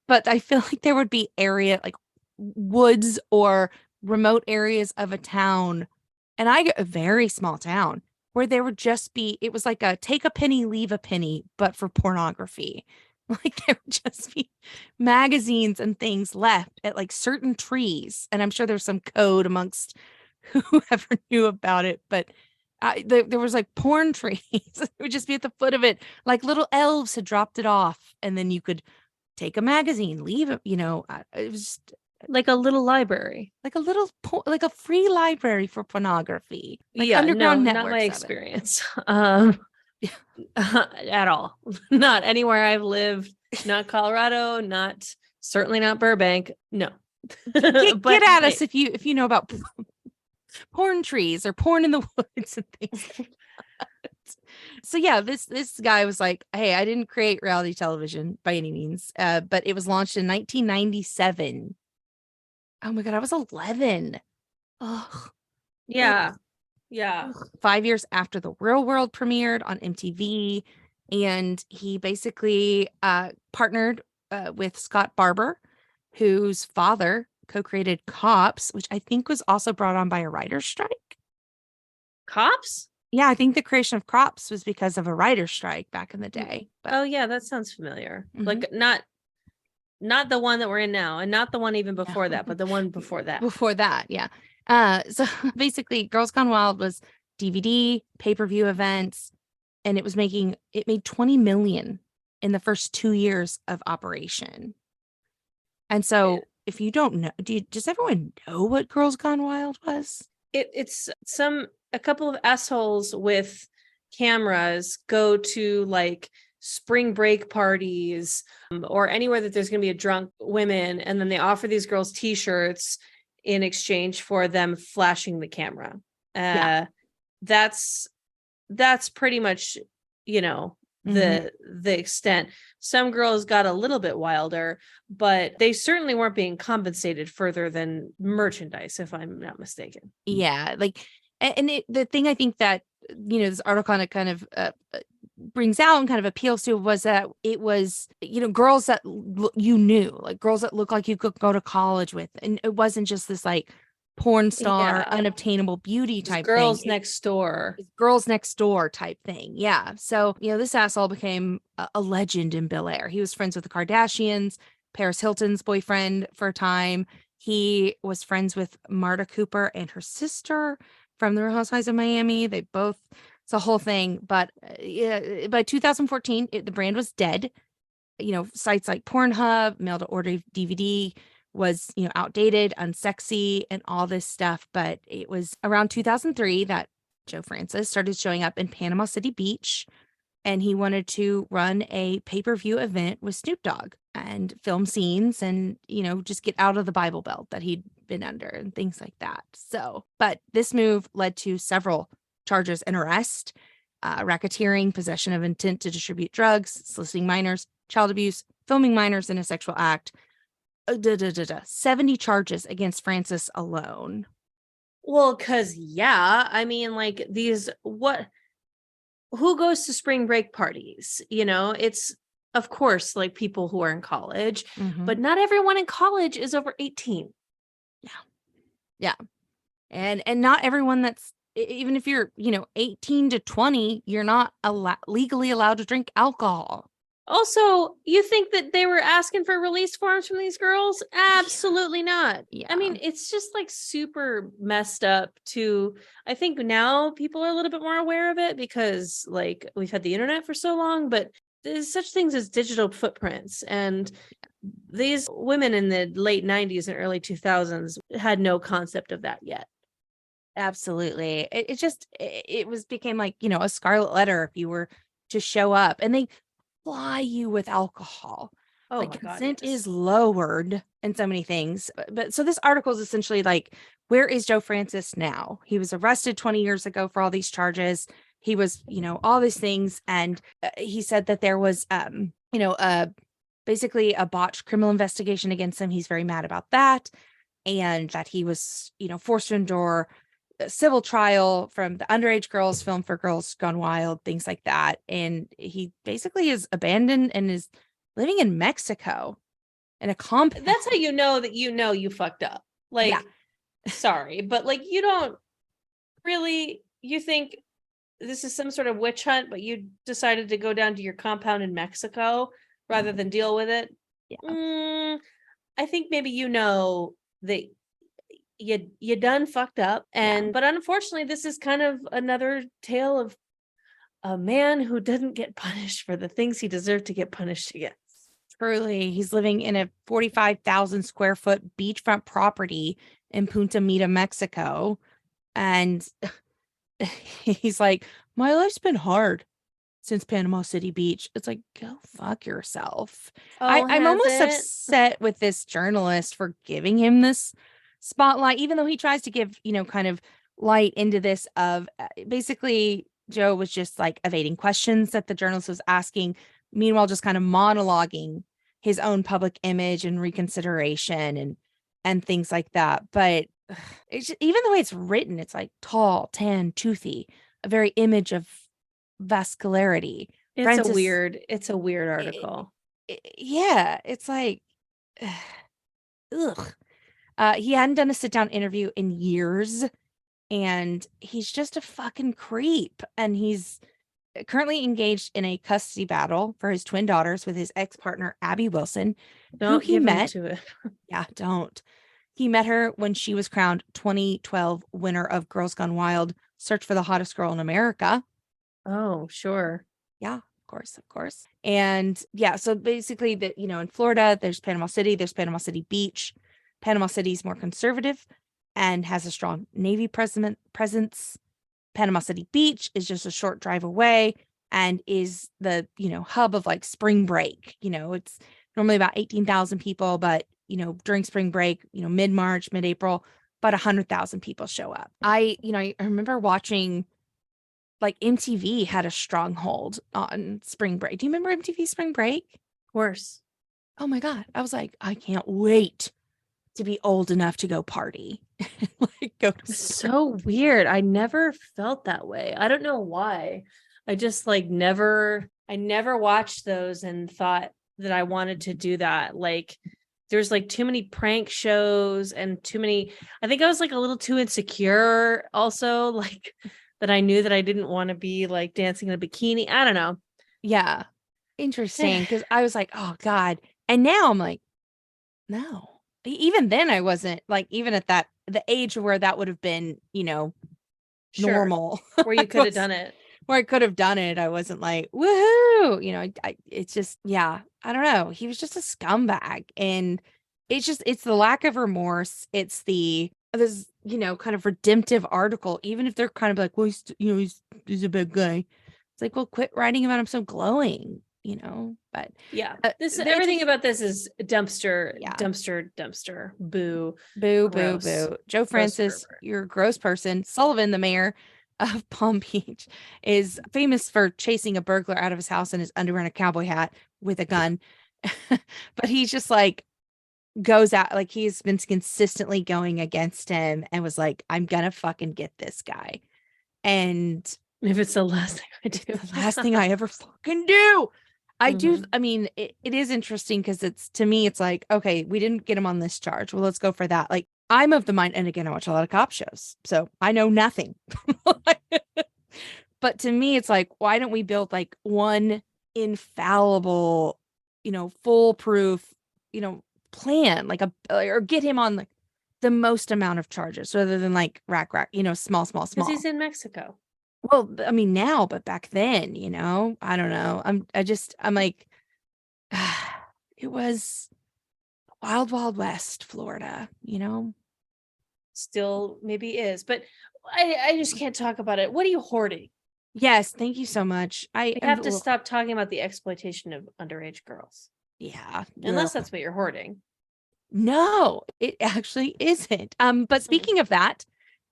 but I feel like there would be area like woods or remote areas of a town, and a very small town, where there would just be, it was like a take a penny, leave a penny, but for pornography. Like there would just be magazines and things left at like certain trees. And I'm sure there's some code amongst whoever knew about it, but there was like porn trees. It would just be at the foot of it, like little elves had dropped it off, and then you could take a magazine, leave it. It was just like a little library, like a little like a free library for pornography. Like yeah, underground no, networks. not my experience at all. Not anywhere I've lived. Not Colorado. Certainly not Burbank. No. Get at us if you know about porn trees or porn in the woods and things like that. So yeah, this guy was like, hey, I didn't create reality television by any means, but it was launched in 1997. Oh my God, I was 11. Ugh. Yeah. 5 years after The Real World premiered on MTV. And he basically partnered with Scott Barber, whose father co-created Cops, which I think was also brought on by a writer's strike. Cops? Yeah, I think the creation of Cops was because of a writer's strike back in the day. But... Oh yeah, that sounds familiar. Like not the one that we're in now, and not the one even before that, but the one before that. Before that, yeah. So basically, Girls Gone Wild was DVD, pay-per-view events, and it made 20 million in the first 2 years of operation. And so, if you don't know, does everyone know what Girls Gone Wild was? It's a couple of assholes with cameras go to like spring break parties or anywhere that there's going to be a drunk women, and then they offer these girls t-shirts in exchange for them flashing the camera. That's pretty much, the extent. Some girls got a little bit wilder, but they certainly weren't being compensated further than merchandise, if I'm not mistaken. Yeah, like, and the thing I think that this article kind of brings out and kind of appeals to was that it was girls that like girls that look like you could go to college with, and it wasn't just this like porn star, Yeah. unobtainable beauty Just type girls thing. next door. It's girls next door type thing. Yeah. So, this asshole became a legend in Bel Air. He was friends with the Kardashians, Paris Hilton's boyfriend for a time. He was friends with Marta Cooper and her sister from the Real Housewives of Miami. They both, it's a whole thing. But yeah, by 2014, the brand was dead. Sites like Pornhub, mail to order DVD was, outdated, unsexy, and all this stuff. But it was around 2003 that Joe Francis started showing up in Panama City Beach, and he wanted to run a pay-per-view event with Snoop Dogg and film scenes and, just get out of the Bible Belt that he'd been under and things like that. So, but this move led to several charges and arrest, racketeering, possession of intent to distribute drugs, soliciting minors, child abuse, filming minors in a sexual act. 70 charges against Francis alone. Well, because, yeah, I mean, like who goes to spring break parties? It's, of course, like people who are in college, but not everyone in college is over 18. Yeah. And not everyone that's, even if you're, 18 to 20, you're not legally allowed to drink alcohol. Also, you think that they were asking for release forms from these girls? Absolutely not. Yeah. I mean, it's just like super messed up I think now people are a little bit more aware of it because like we've had the internet for so long, but there's such things as digital footprints. And these women in the late 90s and early 2000s had no concept of that yet. Absolutely. Became like, a scarlet letter if you were to show up, and they fly you with alcohol. Oh, like my God, consent yes. is lowered in so many things. But so this article is essentially like, where is Joe Francis now? He was arrested 20 years ago for all these charges. He was, all these things. And he said that there was, basically a botched criminal investigation against him. He's very mad about that. And that he was, forced to endure a civil trial from the underage girls film for Girls Gone Wild, things like that. And he basically is abandoned and is living in Mexico in a compound. That's how you know that you fucked up. Like, Yeah. Sorry, but like you don't really, you think this is some sort of witch hunt, but you decided to go down to your compound in Mexico rather than deal with it. Yeah. I think maybe that you done fucked up. But unfortunately, this is kind of another tale of a man who didn't get punished for the things he deserved to get punished against. Truly, he's living in a 45,000 square foot beachfront property in Punta Mita, Mexico. And he's like, my life's been hard since Panama City Beach. It's like, go fuck yourself. I'm almost upset with this journalist for giving him this spotlight, even though he tries to give, kind of light into this of basically Joe was just like evading questions that the journalist was asking. Meanwhile, just kind of monologuing his own public image and reconsideration and things like that. But even the way it's written, it's like tall, tan, toothy, a very image of vascularity. It's a weird article. Yeah, it's like, ugh. He hadn't done a sit-down interview in years, and he's just a fucking creep. And he's currently engaged in a custody battle for his twin daughters with his ex-partner, Abby Wilson, who he met. To it. Yeah, don't. He met her when she was crowned 2012 winner of Girls Gone Wild, Search for the Hottest Girl in America. Oh, sure. Yeah, of course. And yeah, so basically in Florida, there's Panama City, there's Panama City Beach. Panama City is more conservative and has a strong Navy presence. Panama City Beach is just a short drive away and is the, hub of like spring break. It's normally about 18,000 people, but, during spring break, mid-March, mid-April, about 100,000 people show up. I remember watching, like, MTV had a stronghold on spring break. Do you remember MTV Spring Break? Of course. Oh my God. I was like, I can't wait to be old enough to go party. Like, go to so weird. I never felt that way. I don't know why. I just I never watched those and thought that I wanted to do that. Like, there's like too many prank shows and too many. I think I was like a little too insecure also, like that I knew that I didn't want to be like dancing in a bikini. I don't know. Yeah. Interesting. Cause I was like, oh God. And now I'm like, no. Even then I wasn't like, even at the age where that would have been, Sure. normal. Where you could have done it. Where I could have done it. I wasn't like, woohoo. It's just, yeah, I don't know. He was just a scumbag. And it's the lack of remorse. It's this, kind of redemptive article, even if they're kind of like, well, he's a bad guy. It's like, well, quit writing about him so glowing, but Yeah. they're Everything just, about this is dumpster, yeah, dumpster. Boo. boo, boo, Gross. boo. Joe Gross Francis, pervert. you're a gross person. Sullivan, the mayor of Palm Beach, is famous for chasing a burglar out of his house in his underwear and a cowboy hat with a gun. But he's just like goes out, like he's been consistently going against him and was like, I'm gonna fucking get this guy. And If it's the last thing I do. the last thing I ever fucking do. I do. Mhm. I mean, it is interesting because to me, it's like, okay, we didn't get him on this charge. Well, let's go for that. Like, I'm of the mind, and again, I watch a lot of cop shows, so I know nothing. But to me, it's like, why don't we build like one infallible, foolproof, plan, like or get him on like the most amount of charges rather than like rack, small, small, Because small. he's in Mexico. Well, I mean now, but back then, I don't know. I'm like, it was wild, wild west, Florida. Still maybe is, but I just can't talk about it. What are you hoarding? Yes, thank you so much. I We am, have to stop talking about the exploitation of underage girls. yeah. Unless Ugh. that's what you're hoarding. No, it actually isn't. But speaking of that,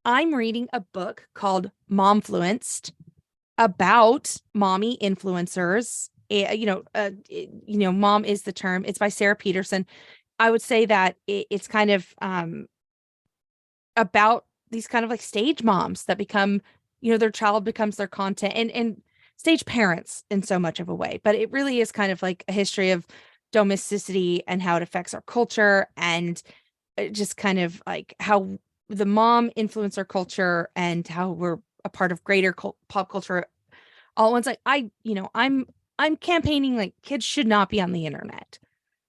I'm reading a book called Momfluenced about mommy influencers. Mom is the term. It's by Sarah Peterson. I would say that it's kind of about these kind of like stage moms that become, their child becomes their content, and stage parents in so much of a way. But it really is kind of like a history of domesticity and how it affects our culture, and just kind of like how the mom influenced our culture and how we're a part of greater pop culture all at once. Like I'm campaigning like kids should not be on the internet.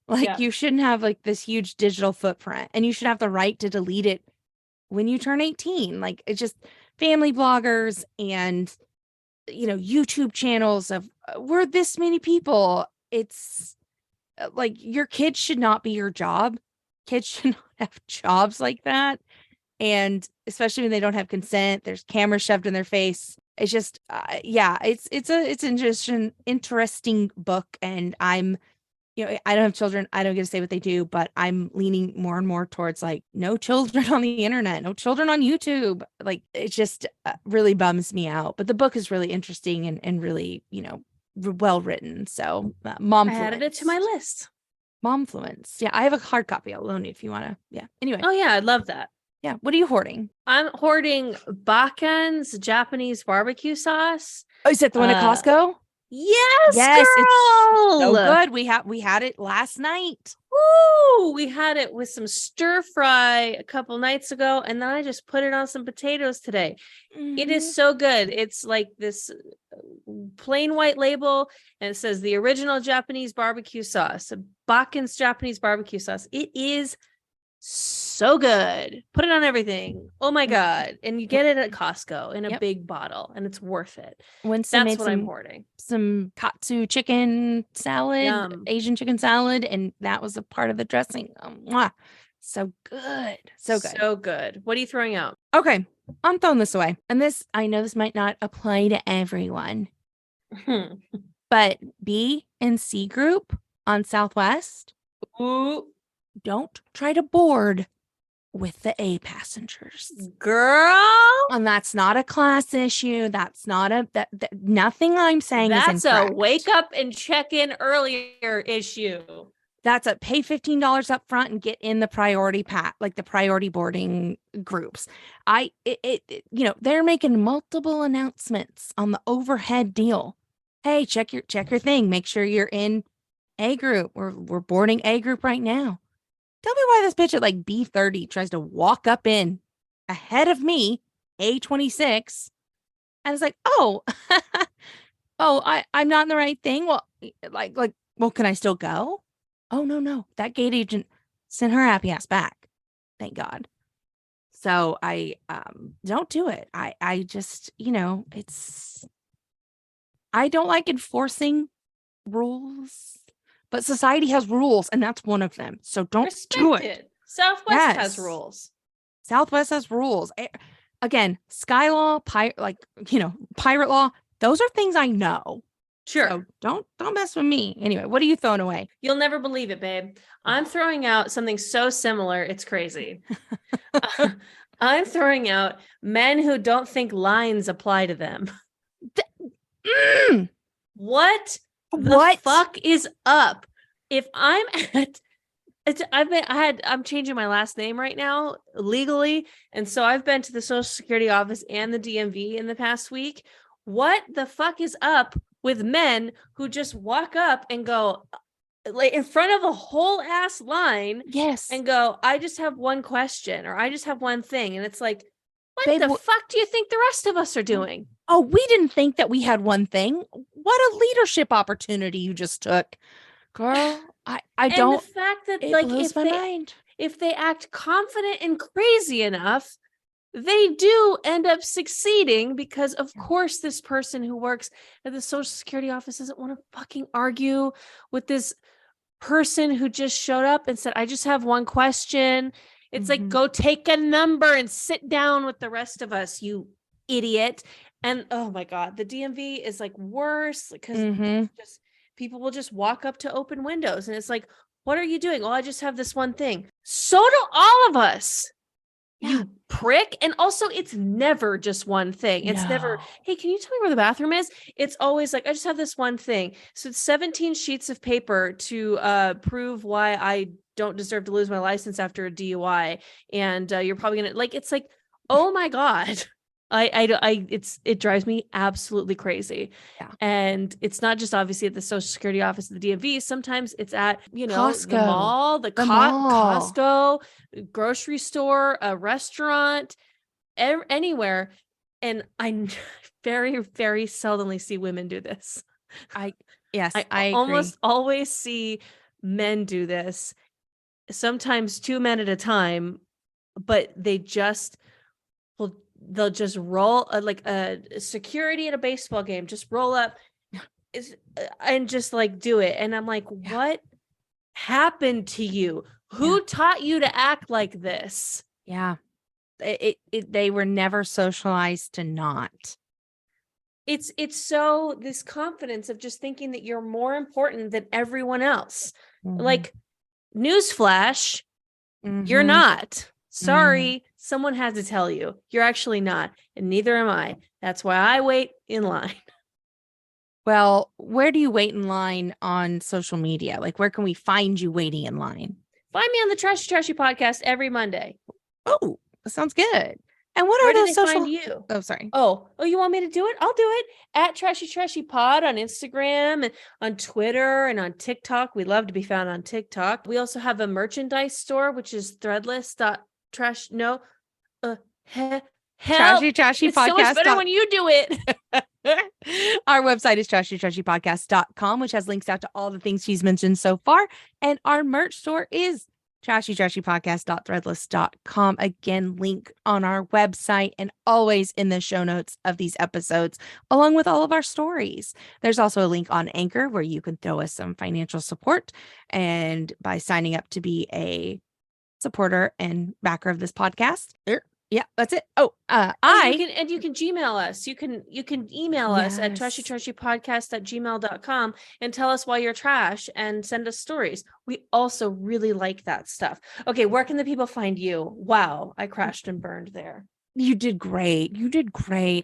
Like Yeah. you shouldn't have like this huge digital footprint, and you should have the right to delete it when you turn 18. Like it's just family bloggers and YouTube channels of we're this many people. It's like your kids should not be your job. Kids should not have jobs like that. And especially when they don't have consent, there's cameras shoved in their face. It's just yeah, it's an interesting book. And I don't have children, I don't get to say what they do, but I'm leaning more and more towards like no children on the internet, no children on YouTube. Like it just really bums me out, but the book is really interesting and really well written. So I added it to my list. Momfluence. Yeah, I have a hard copy. I'll loan you if you want to. Yeah, anyway. Oh yeah, I love that. Yeah, what are you hoarding? I'm hoarding Bakken's Japanese barbecue sauce. Oh, is that the one at Costco? Yes, Yes, it's so girl. good. We had it last night. Woo! We had it with some stir fry a couple nights ago, and then I just put it on some potatoes today. It is so good. It's like this plain white label, and it says the original Japanese barbecue sauce, Bakken's Japanese barbecue sauce. It is so good. Put it on everything. Oh my God. And you get it at Costco in a big bottle, and it's worth it. Winston That's made what I'm hoarding. some katsu chicken salad, Yum. Asian chicken salad, and that was a part of the dressing. Mwah. So good. So good. So good. What are you throwing out? Okay. I'm throwing this away. And I know this might not apply to everyone, but B and C group on Southwest. Ooh. Don't try to board with the A passengers. Girl. And that's not a class issue. That's not nothing I'm saying That's is incorrect. a wake up and check in earlier issue. That's a pay $15 up front and get in the priority like the priority boarding groups. They're making multiple announcements on the overhead deal. Hey, check your thing. Make sure you're in A group. We're boarding A group right now. Tell me why this bitch at like B30 tries to walk up in ahead of me, A26, and it's like, oh, oh, I'm not in the right thing. Well, well, can I still go? Oh, no. That gate agent sent her happy ass back. Thank God. So I don't do it. I just, I don't like enforcing rules, but society has rules, and that's one of them. So don't do it. Respect it. Southwest has rules. Southwest has rules. Again, Sky Law, pirate law, those are things I know. Sure. So don't mess with me. Anyway, what are you throwing away? You'll never believe it, babe. I'm throwing out something so similar, it's crazy. I'm throwing out men who don't think lines apply to them. What the fuck is up? If I'm I'm changing my last name right now legally. And so I've been to the Social Security office and the DMV in the past week. What the fuck is up with men who just walk up and go like in front of a whole ass line? Yes. And go, I just have one question, or I just have one thing. And it's like, what the fuck do you think the rest of us are doing? Oh, we didn't think that we had one thing. What a leadership opportunity you just took. Girl, I don't. And the fact that it blows my mind. If they act confident and crazy enough, they do end up succeeding because, of course, this person who works at the Social Security office doesn't want to fucking argue with this person who just showed up and said, I just have one question. It's like, go take a number and sit down with the rest of us, you idiot. And oh my God, the DMV is like worse because just people will just walk up to open windows and it's like, what are you doing? Oh, I just have this one thing. So do all of us. Yeah. You prick. And also it's never just one thing. It's never, hey, can you tell me where the bathroom is? It's always like, I just have this one thing. So it's 17 sheets of paper to prove why I don't deserve to lose my license after a DUI. And you're probably gonna it's like, oh my God. It drives me absolutely crazy. Yeah. And it's not just obviously at the Social Security office of the DMV. Sometimes it's at, Costco. The mall, Costco, grocery store, a restaurant, anywhere. And I very, very seldomly see women do this. I almost always see men do this, sometimes 2 men at a time, but they'll just roll like a security at a baseball game, just roll up and just like do it. And I'm like, what happened to you? Who taught you to act like this? Yeah. They were never socialized to not. It's so this confidence of just thinking that you're more important than everyone else. Like, newsflash, you're not. Sorry, someone had to tell you. You're actually not, and neither am I. That's why I wait in line. Well, where do you wait in line on social media? Like, where can we find you waiting in line? Find me on the Trashy podcast every Monday. Oh, that sounds good. And what are those social? Find you? Oh, sorry. Oh, you want me to do it? I'll do it at Trashy Pod on Instagram and on Twitter and on TikTok. We love to be found on TikTok. We also have a merchandise store, which is threadless.trash. No, Trashy Podcast. So much better when you do it. Our website is trashytrashypodcast.com, which has links out to all the things she's mentioned so far. And our merch store is trashytrashypodcast.threadless.com. Again, link on our website and always in the show notes of these episodes, along with all of our stories. There's also a link on Anchor where you can throw us some financial support. And by signing up to be a supporter and backer of this podcast. Yeah, that's it. You can Gmail us. You can email us at trashytrashypodcast@gmail.com and tell us why you're trash and send us stories. We also really like that stuff. Okay, where can the people find you? Wow, I crashed and burned there. You did great.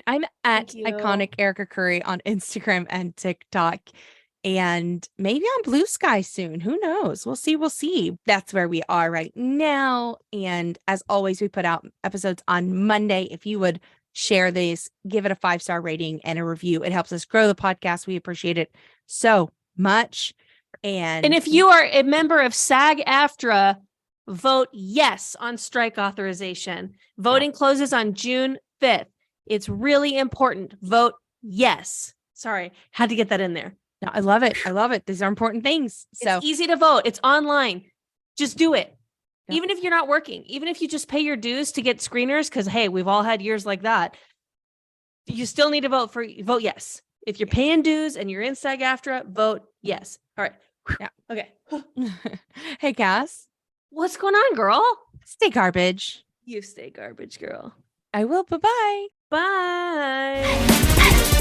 I'm at Iconic Erica Curry on Instagram and TikTok. And maybe on Blue Sky soon. Who knows? We'll see. That's where we are right now. And as always, we put out episodes on Monday. If you would share these, give it a 5-star rating and a review. It helps us grow the podcast. We appreciate it so much. And if you are a member of SAG-AFTRA, vote yes on strike authorization. Voting closes on June 5th. It's really important. Vote yes. Sorry, had to get that in there. No, I love it. I love it. These are important things. So It's easy to vote. It's online. Just do it. Yep. Even if you're not working, even if you just pay your dues to get screeners, because hey, we've all had years like that. You still need to vote yes. If you're paying dues and you're in SAG-AFTRA, vote yes. All right. Yeah. Okay. Hey, Cass, What's going on, girl? stay garbage. You stay garbage, girl. I will. Bye-bye. Bye.